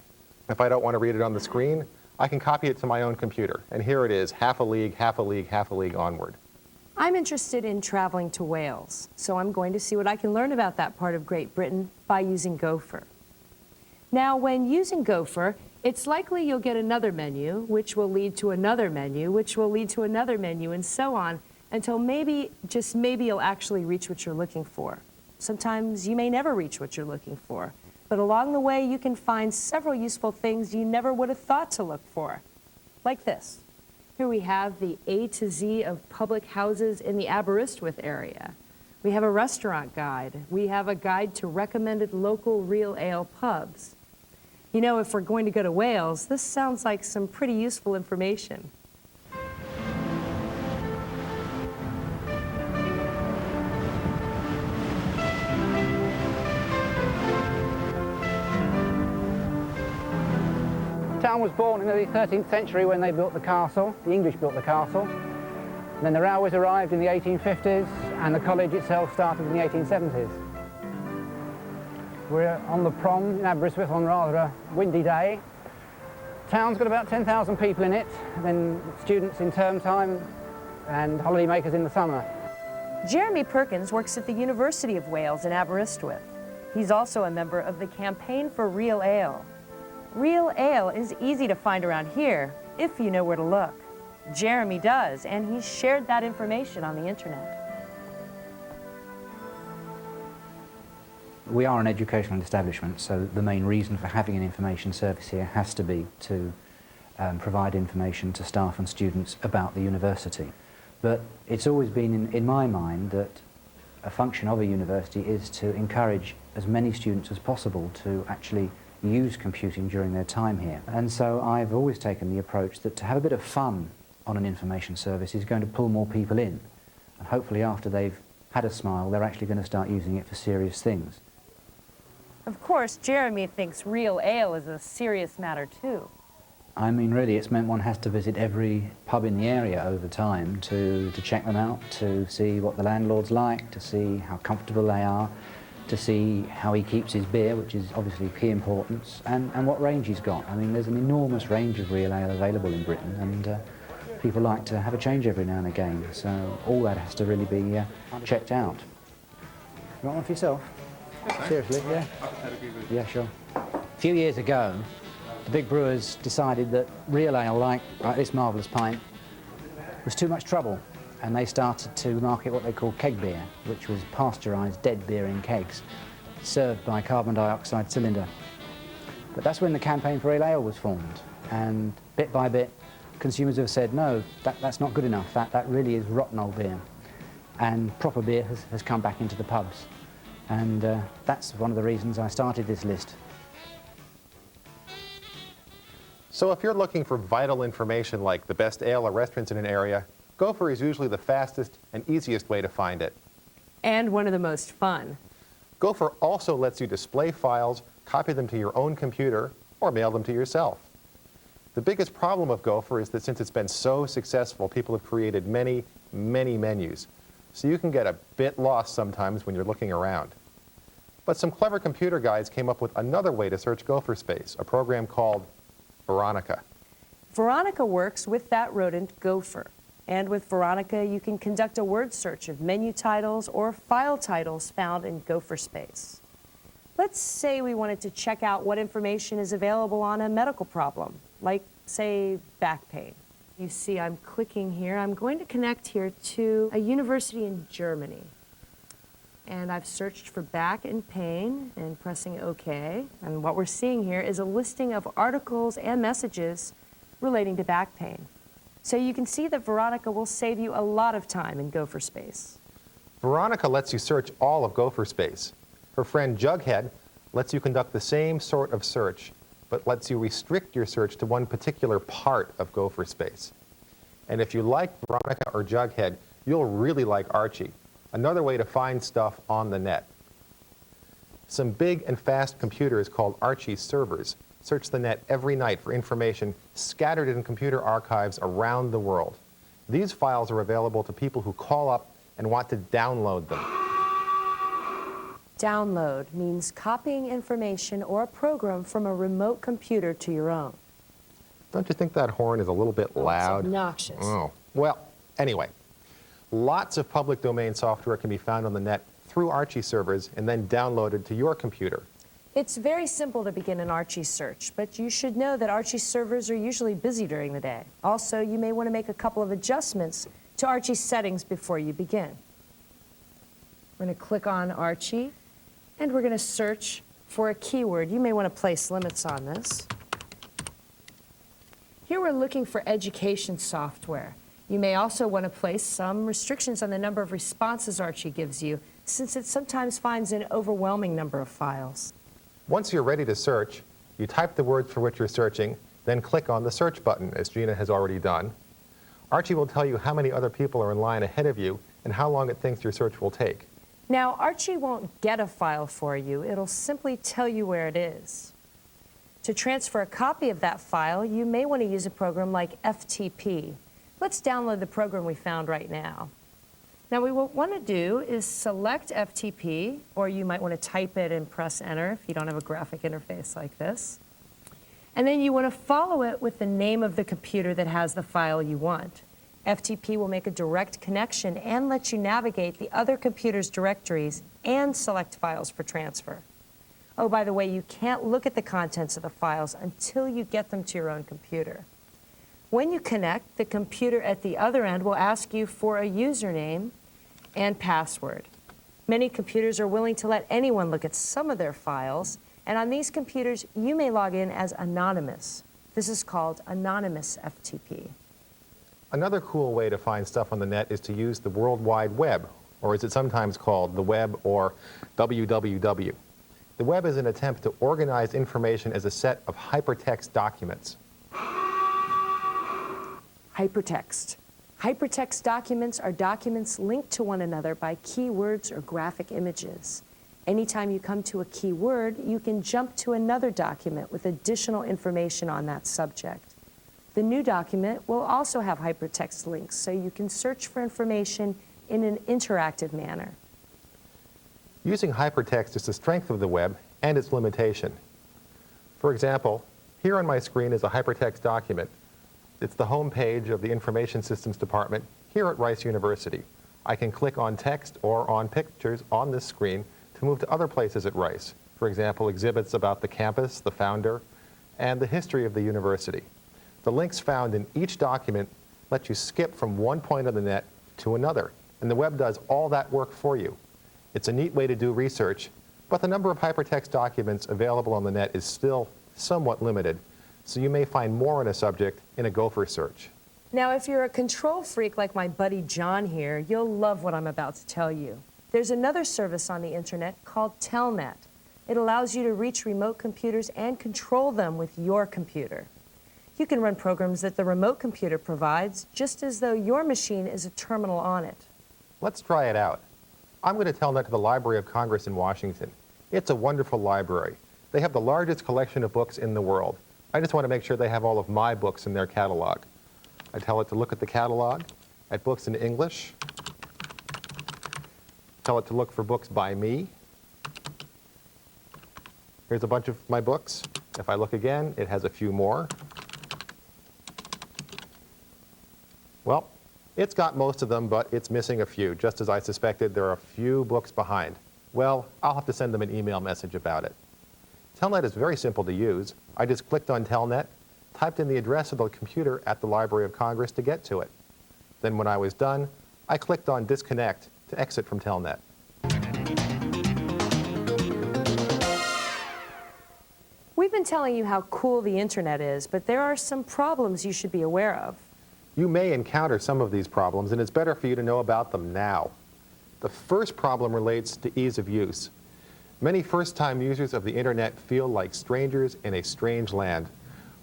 If I don't want to read it on the screen, I can copy it to my own computer. And here it is, half a league, half a league, half a league onward. I'm interested in traveling to Wales, so I'm going to see what I can learn about that part of Great Britain by using Gopher. Now, when using Gopher, it's likely you'll get another menu, which will lead to another menu, which will lead to another menu, and so on, until maybe, just maybe, you'll actually reach what you're looking for. Sometimes you may never reach what you're looking for, but along the way you can find several useful things you never would have thought to look for. Like this. Here we have the A to Z of public houses in the Aberystwyth area. We have a restaurant guide. We have a guide to recommended local real ale pubs. You know, if we're going to go to Wales, this sounds like some pretty useful information. The town was born in the 13th century when they built the castle. The English built the castle. And then the railways arrived in the 1850s, and the college itself started in the 1870s. We're on the prom in Aberystwyth on rather a windy day. The town's got about 10,000 people in it, then students in term time and holidaymakers in the summer. Jeremy Perkins works at the University of Wales in Aberystwyth. He's also a member of the Campaign for Real Ale. Real ale is easy to find around here if you know where to look. Jeremy does, and he's shared that information on the internet. We are an educational establishment, so the main reason for having an information service here has to be to provide information to staff and students about the university. But it's always been in my mind that a function of a university is to encourage as many students as possible to actually use computing during their time here. And so I've always taken the approach that to have a bit of fun on an information service is going to pull more people in. And hopefully after they've had a smile, they're actually going to start using it for serious things. Of course, Jeremy thinks real ale is a serious matter too. I mean, really, it's meant one has to visit every pub in the area over time to check them out, to see what the landlord's like, to see how comfortable they are, to see how he keeps his beer, which is obviously key importance, and what range he's got. I mean, there's an enormous range of real ale available in Britain, and people like to have a change every now and again, so all that has to really be checked out. You want one for yourself? Seriously, yeah? Yeah, sure. A few years ago, the big brewers decided that real ale, like this marvellous pint, was too much trouble, and they started to market what they call keg beer, which was pasteurised dead beer in kegs, served by carbon dioxide cylinder. But that's when the Campaign for Real Ale was formed, and bit by bit, consumers have said, no, that's not good enough, that really is rotten old beer. And proper beer has come back into the pubs. And that's one of the reasons I started this list. So if you're looking for vital information like the best ale or restaurants in an area, Gopher is usually the fastest and easiest way to find it. And one of the most fun. Gopher also lets you display files, copy them to your own computer, or mail them to yourself. The biggest problem of Gopher is that since it's been so successful, people have created many, many menus. So you can get a bit lost sometimes when you're looking around. But some clever computer guys came up with another way to search Gopher space, a program called Veronica. Veronica works with that rodent, Gopher. And with Veronica, you can conduct a word search of menu titles or file titles found in Gopher space. Let's say we wanted to check out what information is available on a medical problem, like, say, back pain. You see, I'm clicking here. I'm going to connect here to a university in Germany. And I've searched for back and pain and pressing OK. And what we're seeing here is a listing of articles and messages relating to back pain. So you can see that Veronica will save you a lot of time in Gopher space. Veronica lets you search all of Gopher space. Her friend Jughead lets you conduct the same sort of search, but lets you restrict your search to one particular part of Gopher space. And if you like Veronica or Jughead, you'll really like Archie, another way to find stuff on the net. Some big and fast computers called Archie servers search the net every night for information scattered in computer archives around the world. These files are available to people who call up and want to download them. Download means copying information or a program from a remote computer to your own. Don't you think that horn is a little bit loud? It's obnoxious. Oh, well, anyway. Lots of public domain software can be found on the net through Archie servers and then downloaded to your computer. It's very simple to begin an Archie search, but you should know that Archie servers are usually busy during the day. Also, you may want to make a couple of adjustments to Archie's settings before you begin. We're going to click on Archie, and we're going to search for a keyword. You may want to place limits on this. Here we're looking for education software. You may also want to place some restrictions on the number of responses Archie gives you, since it sometimes finds an overwhelming number of files. Once you're ready to search, you type the words for which you're searching, then click on the search button, as Gina has already done. Archie will tell you how many other people are in line ahead of you and how long it thinks your search will take. Now, Archie won't get a file for you. It'll simply tell you where it is. To transfer a copy of that file, you may want to use a program like FTP. Let's download the program we found right now. Now, what we want to do is select FTP, or you might want to type it and press enter if you don't have a graphic interface like this. And then you want to follow it with the name of the computer that has the file you want. FTP will make a direct connection and let you navigate the other computer's directories and select files for transfer. Oh, by the way, you can't look at the contents of the files until you get them to your own computer. When you connect, the computer at the other end will ask you for a username and password. Many computers are willing to let anyone look at some of their files, and on these computers, you may log in as anonymous. This is called anonymous FTP. Another cool way to find stuff on the net is to use the World Wide Web, or as it's sometimes called, the web, or WWW. The web is an attempt to organize information as a set of hypertext documents. Hypertext. Hypertext documents are documents linked to one another by keywords or graphic images. Anytime you come to a keyword, you can jump to another document with additional information on that subject. The new document will also have hypertext links, so you can search for information in an interactive manner. Using hypertext is the strength of the web and its limitation. For example, here on my screen is a hypertext document. It's the home page of the Information Systems Department here at Rice University. I can click on text or on pictures on this screen to move to other places at Rice. For example, exhibits about the campus, the founder, and the history of the university. The links found in each document let you skip from one point of the net to another, and the web does all that work for you. It's a neat way to do research, but the number of hypertext documents available on the net is still somewhat limited, so you may find more on a subject in a Gopher search. Now, if you're a control freak like my buddy John here, you'll love what I'm about to tell you. There's another service on the internet called Telnet. It allows you to reach remote computers and control them with your computer. You can run programs that the remote computer provides, just as though your machine is a terminal on it. Let's try it out. I'm going to telnet to the Library of Congress in Washington. It's a wonderful library. They have the largest collection of books in the world. I just want to make sure they have all of my books in their catalog. I tell it to look at the catalog, at books in English. Tell it to look for books by me. Here's a bunch of my books. If I look again, it has a few more. Well, it's got most of them, but it's missing a few. Just as I suspected, there are a few books behind. Well, I'll have to send them an email message about it. Telnet is very simple to use. I just clicked on Telnet, typed in the address of the computer at the Library of Congress to get to it. Then when I was done, I clicked on Disconnect to exit from Telnet. We've been telling you how cool the internet is, but there are some problems you should be aware of. You may encounter some of these problems, and it's better for you to know about them now. The first problem relates to ease of use. Many first-time users of the internet feel like strangers in a strange land.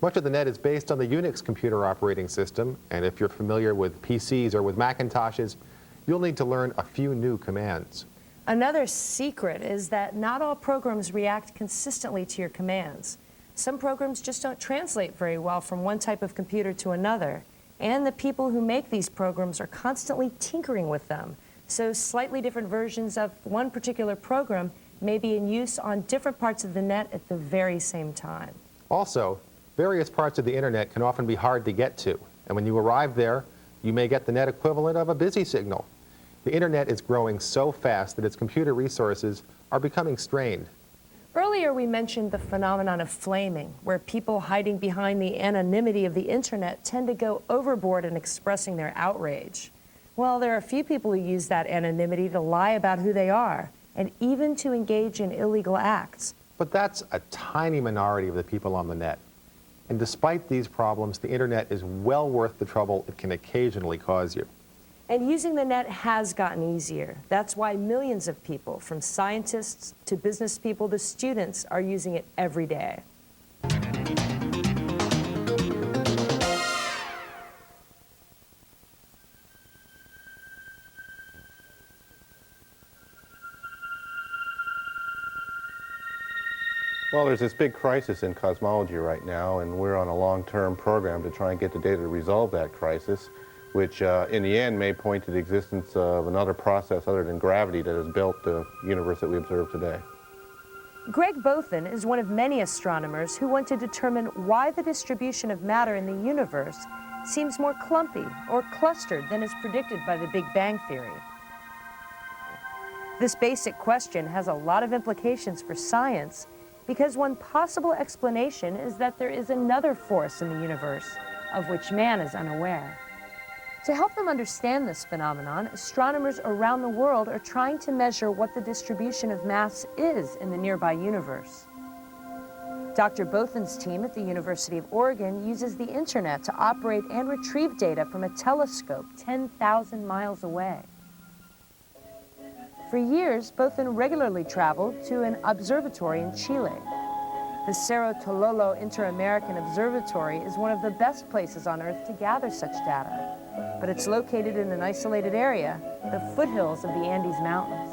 Much of the net is based on the Unix computer operating system, and if you're familiar with PCs or with Macintoshes, you'll need to learn a few new commands. Another secret is that not all programs react consistently to your commands. Some programs just don't translate very well from one type of computer to another. And the people who make these programs are constantly tinkering with them. So slightly different versions of one particular program may be in use on different parts of the net at the very same time. Also, various parts of the internet can often be hard to get to. And when you arrive there, you may get the net equivalent of a busy signal. The internet is growing so fast that its computer resources are becoming strained. Earlier we mentioned the phenomenon of flaming, where people hiding behind the anonymity of the internet tend to go overboard in expressing their outrage. Well, there are a few people who use that anonymity to lie about who they are, and even to engage in illegal acts. But that's a tiny minority of the people on the net. And despite these problems, the internet is well worth the trouble it can occasionally cause you. And using the net has gotten easier. That's why millions of people, from scientists to business people to students, are using it every day. Well, there's this big crisis in cosmology right now, and we're on a long-term program to try and get the data to resolve that crisis, which in the end may point to the existence of another process other than gravity that has built the universe that we observe today. Greg Bothan is one of many astronomers who want to determine why the distribution of matter in the universe seems more clumpy or clustered than is predicted by the Big Bang Theory. This basic question has a lot of implications for science, because one possible explanation is that there is another force in the universe of which man is unaware. To help them understand this phenomenon, astronomers around the world are trying to measure what the distribution of mass is in the nearby universe. Dr. Bothan's team at the University of Oregon uses the internet to operate and retrieve data from a telescope 10,000 miles away. For years, Bothan regularly traveled to an observatory in Chile. The Cerro Tololo Inter-American Observatory is one of the best places on Earth to gather such data, but it's located in an isolated area, the foothills of the Andes Mountains.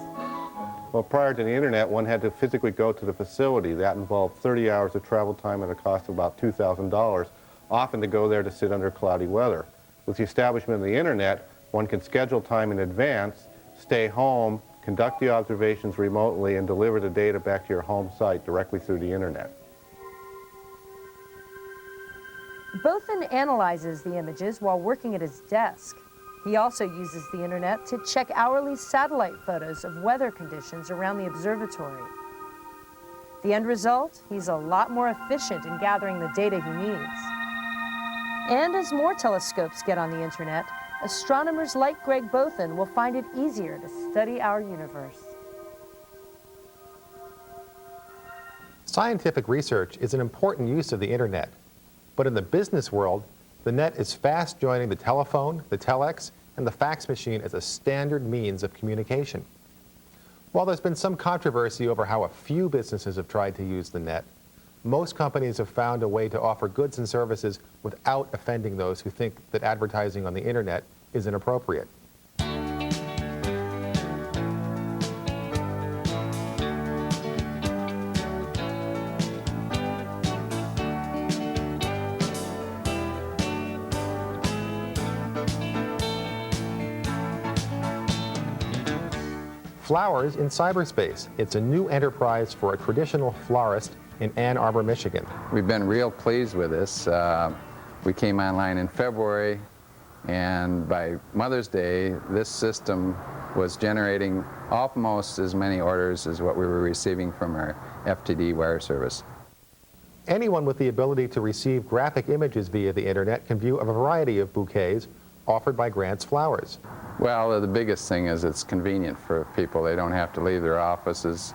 Well, prior to the internet, one had to physically go to the facility. That involved 30 hours of travel time at a cost of about $2,000, often to go there to sit under cloudy weather. With the establishment of the internet, one can schedule time in advance, stay home, conduct the observations remotely, and deliver the data back to your home site directly through the internet. Bothan analyzes the images while working at his desk. He also uses the internet to check hourly satellite photos of weather conditions around the observatory. The end result? He's a lot more efficient in gathering the data he needs. And as more telescopes get on the internet, astronomers like Greg Bothan will find it easier to study our universe. Scientific research is an important use of the internet. But in the business world, the net is fast joining the telephone, the telex, and the fax machine as a standard means of communication. While there's been some controversy over how a few businesses have tried to use the net, most companies have found a way to offer goods and services without offending those who think that advertising on the internet is inappropriate. Flowers in cyberspace. It's a new enterprise for a traditional florist in Ann Arbor, Michigan. We've been real pleased with this. We came online in February, and by Mother's Day, this system was generating almost as many orders as what we were receiving from our FTD wire service. Anyone with the ability to receive graphic images via the internet can view a variety of bouquets offered by Grant's Flowers. Well, the biggest thing is it's convenient for people. They don't have to leave their offices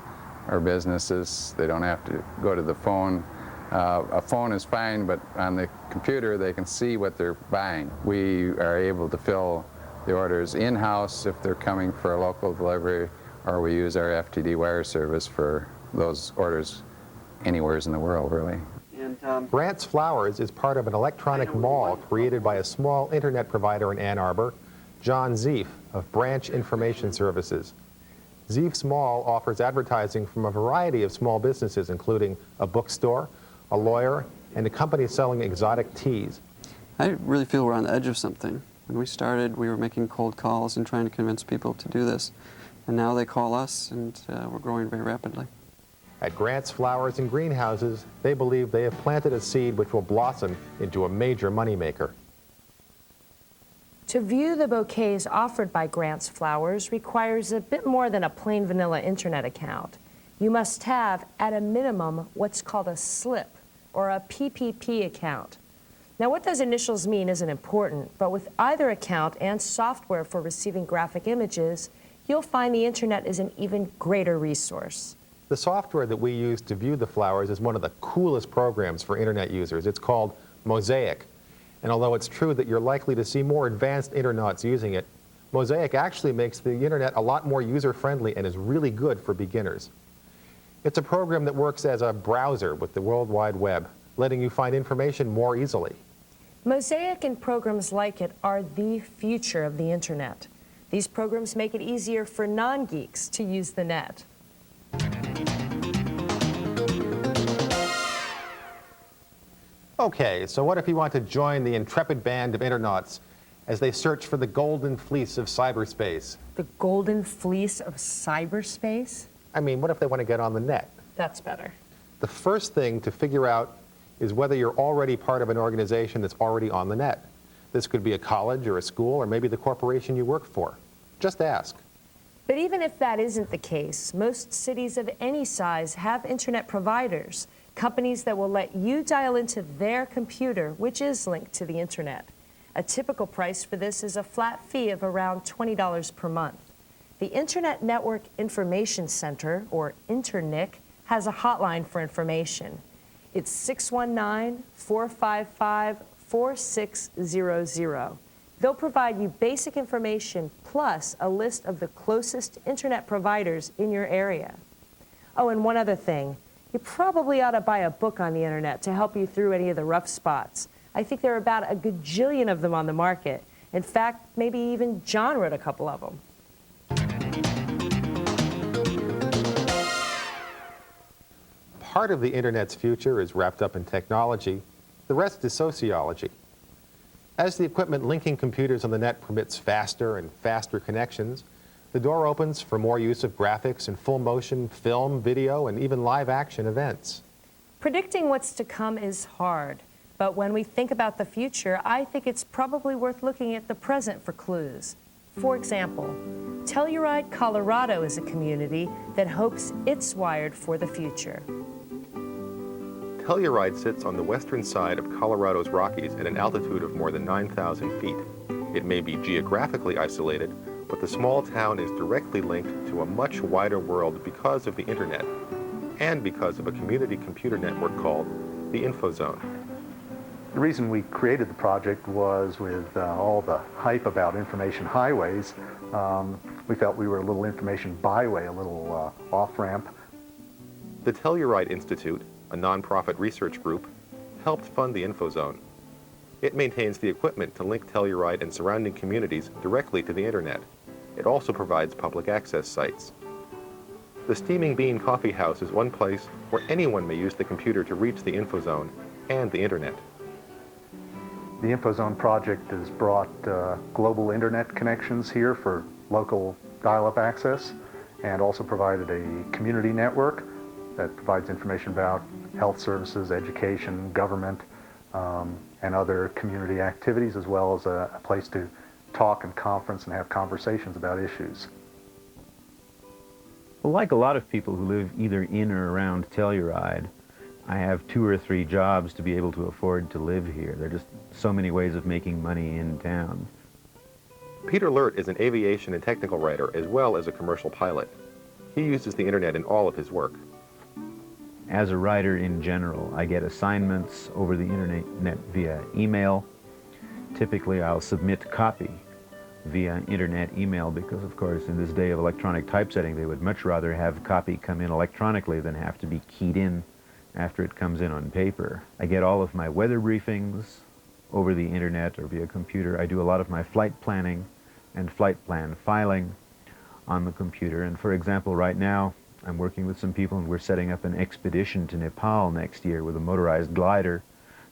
or businesses. They don't have to go to the phone. A phone is fine, but on the computer they can see what they're buying. We are able to fill the orders in-house if they're coming for a local delivery, or we use our FTD wire service for those orders anywhere in the world, really. Grant's Flowers is part of an electronic mall created by a small internet provider in Ann Arbor, John Zeef of Branch Information Services. Zeef's Mall offers advertising from a variety of small businesses, including a bookstore, a lawyer, and a company selling exotic teas. I really feel we're on the edge of something. When we started, we were making cold calls and trying to convince people to do this. And now they call us, and we're growing very rapidly. At Grant's Flowers and Greenhouses, they believe they have planted a seed which will blossom into a major moneymaker. To view the bouquets offered by Grant's Flowers requires a bit more than a plain vanilla internet account. You must have, at a minimum, what's called a SLIP, or a PPP account. Now, what those initials mean isn't important, but with either account and software for receiving graphic images, you'll find the internet is an even greater resource. The software that we use to view the flowers is one of the coolest programs for internet users. It's called Mosaic. And although it's true that you're likely to see more advanced internauts using it, Mosaic actually makes the internet a lot more user-friendly and is really good for beginners. It's a program that works as a browser with the World Wide Web, letting you find information more easily. Mosaic and programs like it are the future of the internet. These programs make it easier for non-geeks to use the net. Okay, so what if you want to join the intrepid band of internauts as they search for the golden fleece of cyberspace? The golden fleece of cyberspace? I mean, what if they want to get on the net? That's better. The first thing to figure out is whether you're already part of an organization that's already on the net. This could be a college or a school or maybe the corporation you work for. Just ask. But even if that isn't the case, most cities of any size have internet providers, companies that will let you dial into their computer, which is linked to the internet. A typical price for this is a flat fee of around $20 per month. The Internet Network Information Center, or INTERNIC, has a hotline for information. It's 619-455-4600. They'll provide you basic information plus a list of the closest internet providers in your area. Oh, and one other thing. You probably ought to buy a book on the internet to help you through any of the rough spots. I think there are about a gajillion of them on the market. In fact, maybe even John wrote a couple of them. Part of the internet's future is wrapped up in technology. The rest is sociology. As the equipment linking computers on the net permits faster and faster connections, the door opens for more use of graphics and full motion, film, video, and even live action events. Predicting what's to come is hard, but when we think about the future, I think it's probably worth looking at the present for clues. For example, Telluride, Colorado is a community that hopes it's wired for the future. Telluride sits on the western side of Colorado's Rockies at an altitude of more than 9,000 feet. It may be geographically isolated, but the small town is directly linked to a much wider world because of the internet and because of a community computer network called the InfoZone. The reason we created the project was with all the hype about information highways, we felt we were a little information byway, a little off-ramp. The Telluride Institute, a nonprofit research group, helped fund the InfoZone. It maintains the equipment to link Telluride and surrounding communities directly to the internet. It also provides public access sites. The Steaming Bean Coffee House is one place where anyone may use the computer to reach the InfoZone and the internet. The InfoZone project has brought global internet connections here for local dial-up access, and also provided a community network that provides information about health services, education, government, and other community activities, as well as a place to talk and conference and have conversations about issues. Well, like a lot of people who live either in or around Telluride, I have 2 or 3 jobs to be able to afford to live here. There are just so many ways of making money in town. Peter Lert is an aviation and technical writer as well as a commercial pilot. He uses the internet in all of his work. As a writer in general, I get assignments over the internet via email. Typically, I'll submit copy via internet email because, of course, in this day of electronic typesetting, they would much rather have copy come in electronically than have to be keyed in after it comes in on paper. I get all of my weather briefings over the internet or via computer. I do a lot of my flight planning and flight plan filing on the computer. And for example, right now, I'm working with some people and we're setting up an expedition to Nepal next year with a motorized glider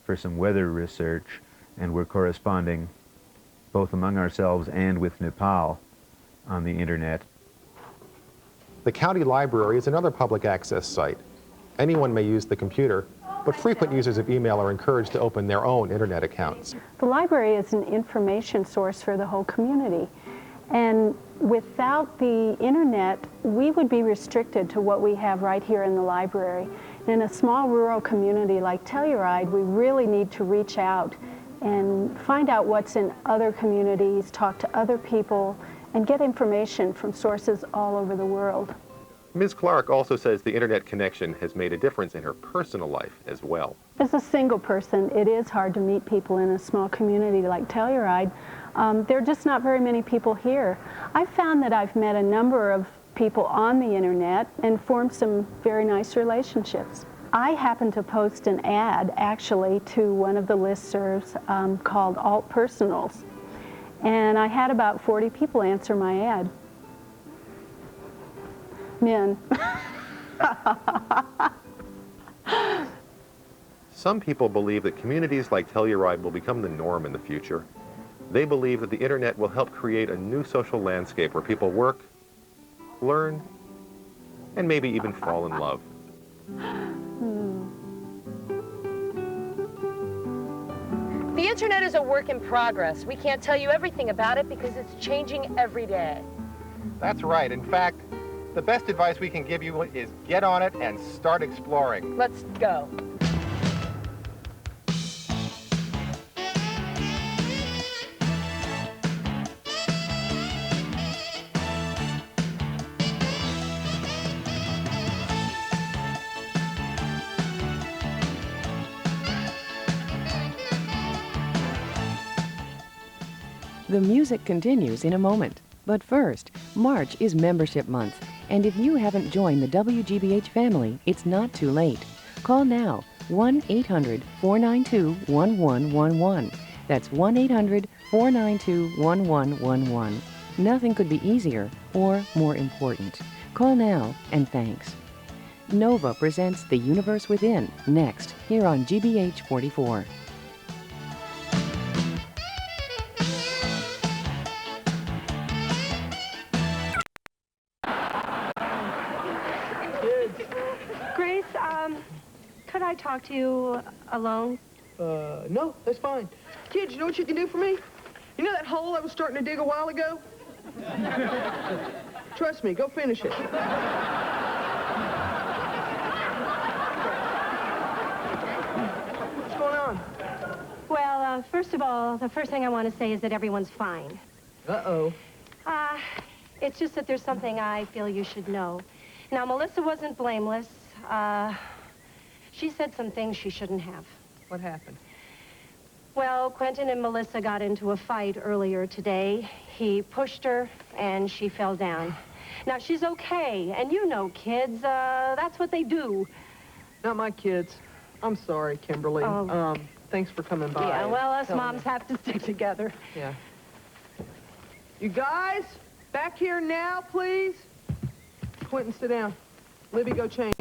for some weather research, and we're corresponding both among ourselves and with Nepal on the internet. The county library is another public access site. Anyone may use the computer, but frequent users of email are encouraged to open their own internet accounts. The library is an information source for the whole community. And without the internet, we would be restricted to what we have right here in the library. In a small rural community like Telluride, we really need to reach out and find out what's in other communities, talk to other people, and get information from sources all over the world. Ms. Clark also says the internet connection has made a difference in her personal life as well. As a single person, it is hard to meet people in a small community like Telluride. There are just not very many people here. I've found that I've met a number of people on the internet and formed some very nice relationships. I happened to post an ad actually to one of the listservs called Alt Personals, and I had about 40 people answer my ad. Men. Some people believe that communities like Telluride will become the norm in the future. They believe that the internet will help create a new social landscape where people work, learn, and maybe even fall in love. The internet is a work in progress. We can't tell you everything about it because it's changing every day. That's right. In fact, the best advice we can give you is get on it and start exploring. Let's go. The music continues in a moment. But first, March is membership month, and if you haven't joined the WGBH family, it's not too late. Call now, 1-800-492-1111. That's 1-800-492-1111. Nothing could be easier or more important. Call now, and thanks. Nova presents The Universe Within next, here on GBH 44. Could I talk to you alone? No, that's fine. Kids, you know what you can do for me? You know that hole I was starting to dig a while ago? Trust me, go finish it. What's going on? Well, first of all, the first thing I want to say is that everyone's fine. Uh-oh. It's just that there's something I feel you should know. Now, Melissa wasn't blameless. She said some things she shouldn't have. What happened? Well, Quentin and Melissa got into a fight earlier today. He pushed her, and she fell down. Now, she's okay, and you know kids, that's what they do. Not my kids. I'm sorry, Kimberly. Oh. Thanks for coming by. Yeah, well, us Telling moms me. have to stick together. Yeah. You guys, back here now, please. Quentin, sit down. Libby, go change.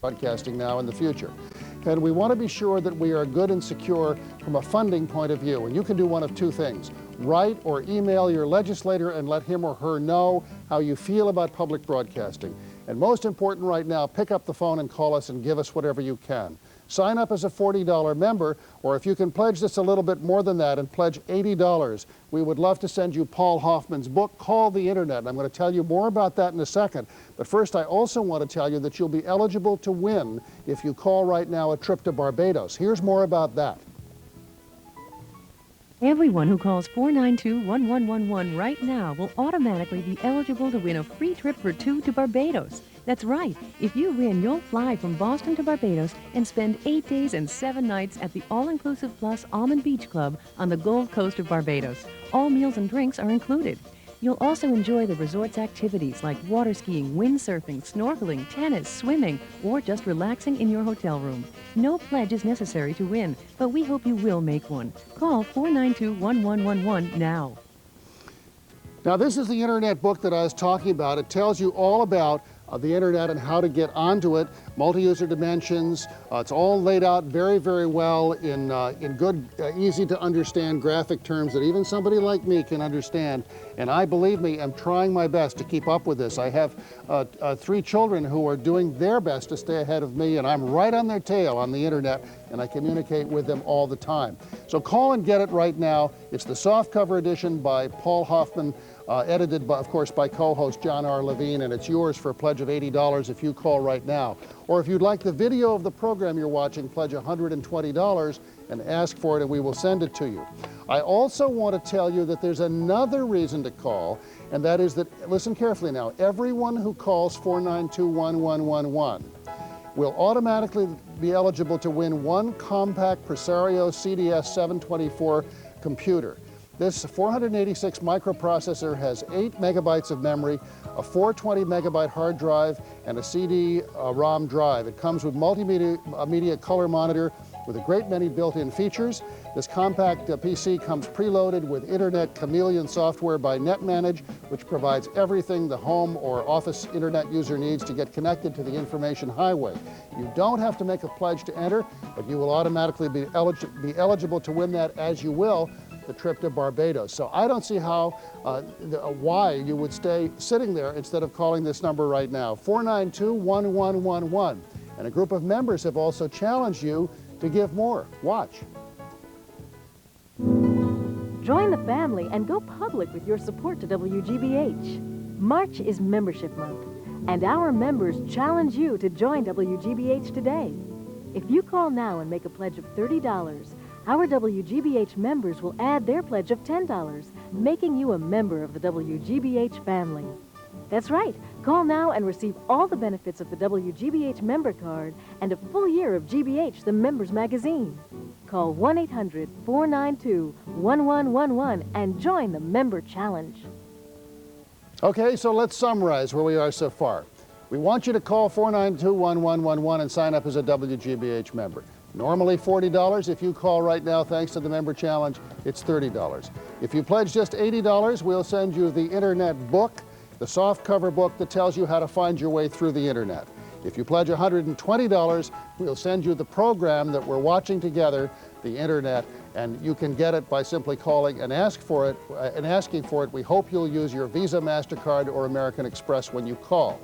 Broadcasting now in the future. And we want to be sure that we are good and secure from a funding point of view. And you can do one of two things. Write or email your legislator and let him or her know how you feel about public broadcasting. And most important right now, pick up the phone and call us and give us whatever you can. Sign up as a $40 member, or if you can pledge this a little bit more than that and pledge $80, we would love to send you Paul Hoffman's book, Call the Internet. And I'm going to tell you more about that in a second. But first, I also want to tell you that you'll be eligible to win if you call right now a trip to Barbados. Here's more about that. Everyone who calls 492-1111 right now will automatically be eligible to win a free trip for two to Barbados. That's right. If you win, you'll fly from Boston to Barbados and spend 8 days and 7 nights at the All-Inclusive Plus Almond Beach Club on the Gold Coast of Barbados. All meals and drinks are included. You'll also enjoy the resort's activities like water skiing, windsurfing, snorkeling, tennis, swimming, or just relaxing in your hotel room. No pledge is necessary to win, but we hope you will make one. Call 492-1111 now. Now, this is the Internet book that I was talking about. It tells you all about the Internet and how to get onto it, multi-user dimensions. It's all laid out very, very well in good, easy to understand graphic terms that even somebody like me can understand. And I, believe me, am trying my best to keep up with this. I have 3 children who are doing their best to stay ahead of me, and I'm right on their tail on the Internet, and I communicate with them all the time. So call and get it right now. It's the softcover edition by Paul Hoffman, edited, of course, by co-host John R. Levine, and it's yours for a pledge of $80 if you call right now. Or if you'd like the video of the program you're watching, pledge $120 and ask for it, and we will send it to you. I also want to tell you that there's another reason to call, and that is that, listen carefully now, everyone who calls 492-1111 will automatically be eligible to win one compact Presario CDS 724 computer. This 486 microprocessor has 8 megabytes of memory, a 420 megabyte hard drive, and a CD-ROM drive. It comes with multimedia color monitor with a great many built-in features. This compact PC comes preloaded with Internet Chameleon software by NetManage, which provides everything the home or office Internet user needs to get connected to the information highway. You don't have to make a pledge to enter, but you will automatically be eligible to win that, as you will, the trip to Barbados. So I don't see how, why you would stay sitting there instead of calling this number right now, 492-1111. And a group of members have also challenged you to give more. Watch. Join the family and go public with your support to WGBH. March is Membership Month, and our members challenge you to join WGBH today. If you call now and make a pledge of $30, our WGBH members will add their pledge of $10, making you a member of the WGBH family. That's right. Call now and receive all the benefits of the WGBH member card and a full year of GBH, the Members Magazine. Call 1-800-492-1111 and join the Member Challenge. Okay, so let's summarize where we are so far. We want you to call 492-1111 and sign up as a WGBH member. Normally $40. If you call right now, thanks to the member challenge, it's $30. If you pledge just $80, we'll send you the Internet book, the soft cover book that tells you how to find your way through the Internet. If you pledge $120, we'll send you the program that we're watching together, the Internet, and you can get it by simply calling and asking for it. We hope you'll use your Visa, MasterCard, or American Express when you call.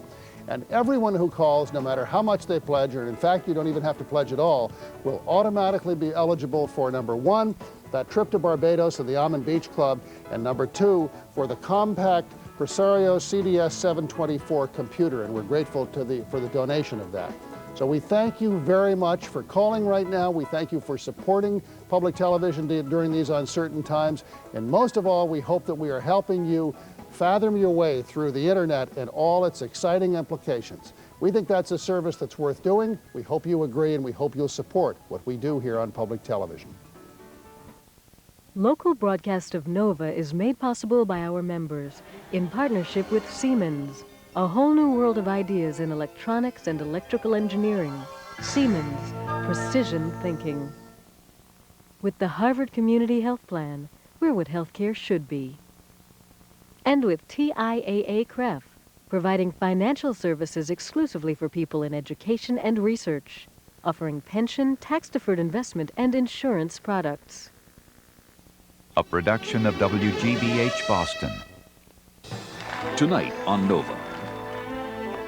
And everyone who calls, no matter how much they pledge, or in fact you don't even have to pledge at all, will automatically be eligible for number 1, that trip to Barbados and the Almond Beach Club, and number 2, for the compact Presario CDS 724 computer, and we're grateful for the donation of that. So we thank you very much for calling right now. We thank you for supporting public television during these uncertain times. And most of all, we hope that we are helping you fathom your way through the Internet and all its exciting implications. We think that's a service that's worth doing. We hope you agree, and we hope you'll support what we do here on public television. Local broadcast of NOVA is made possible by our members in partnership with Siemens, a whole new world of ideas in electronics and electrical engineering. Siemens, precision thinking. With the Harvard Community Health Plan, we're what healthcare should be. And with TIAA-CREF, providing financial services exclusively for people in education and research, offering pension, tax-deferred investment, and insurance products. A production of WGBH Boston. Tonight on NOVA.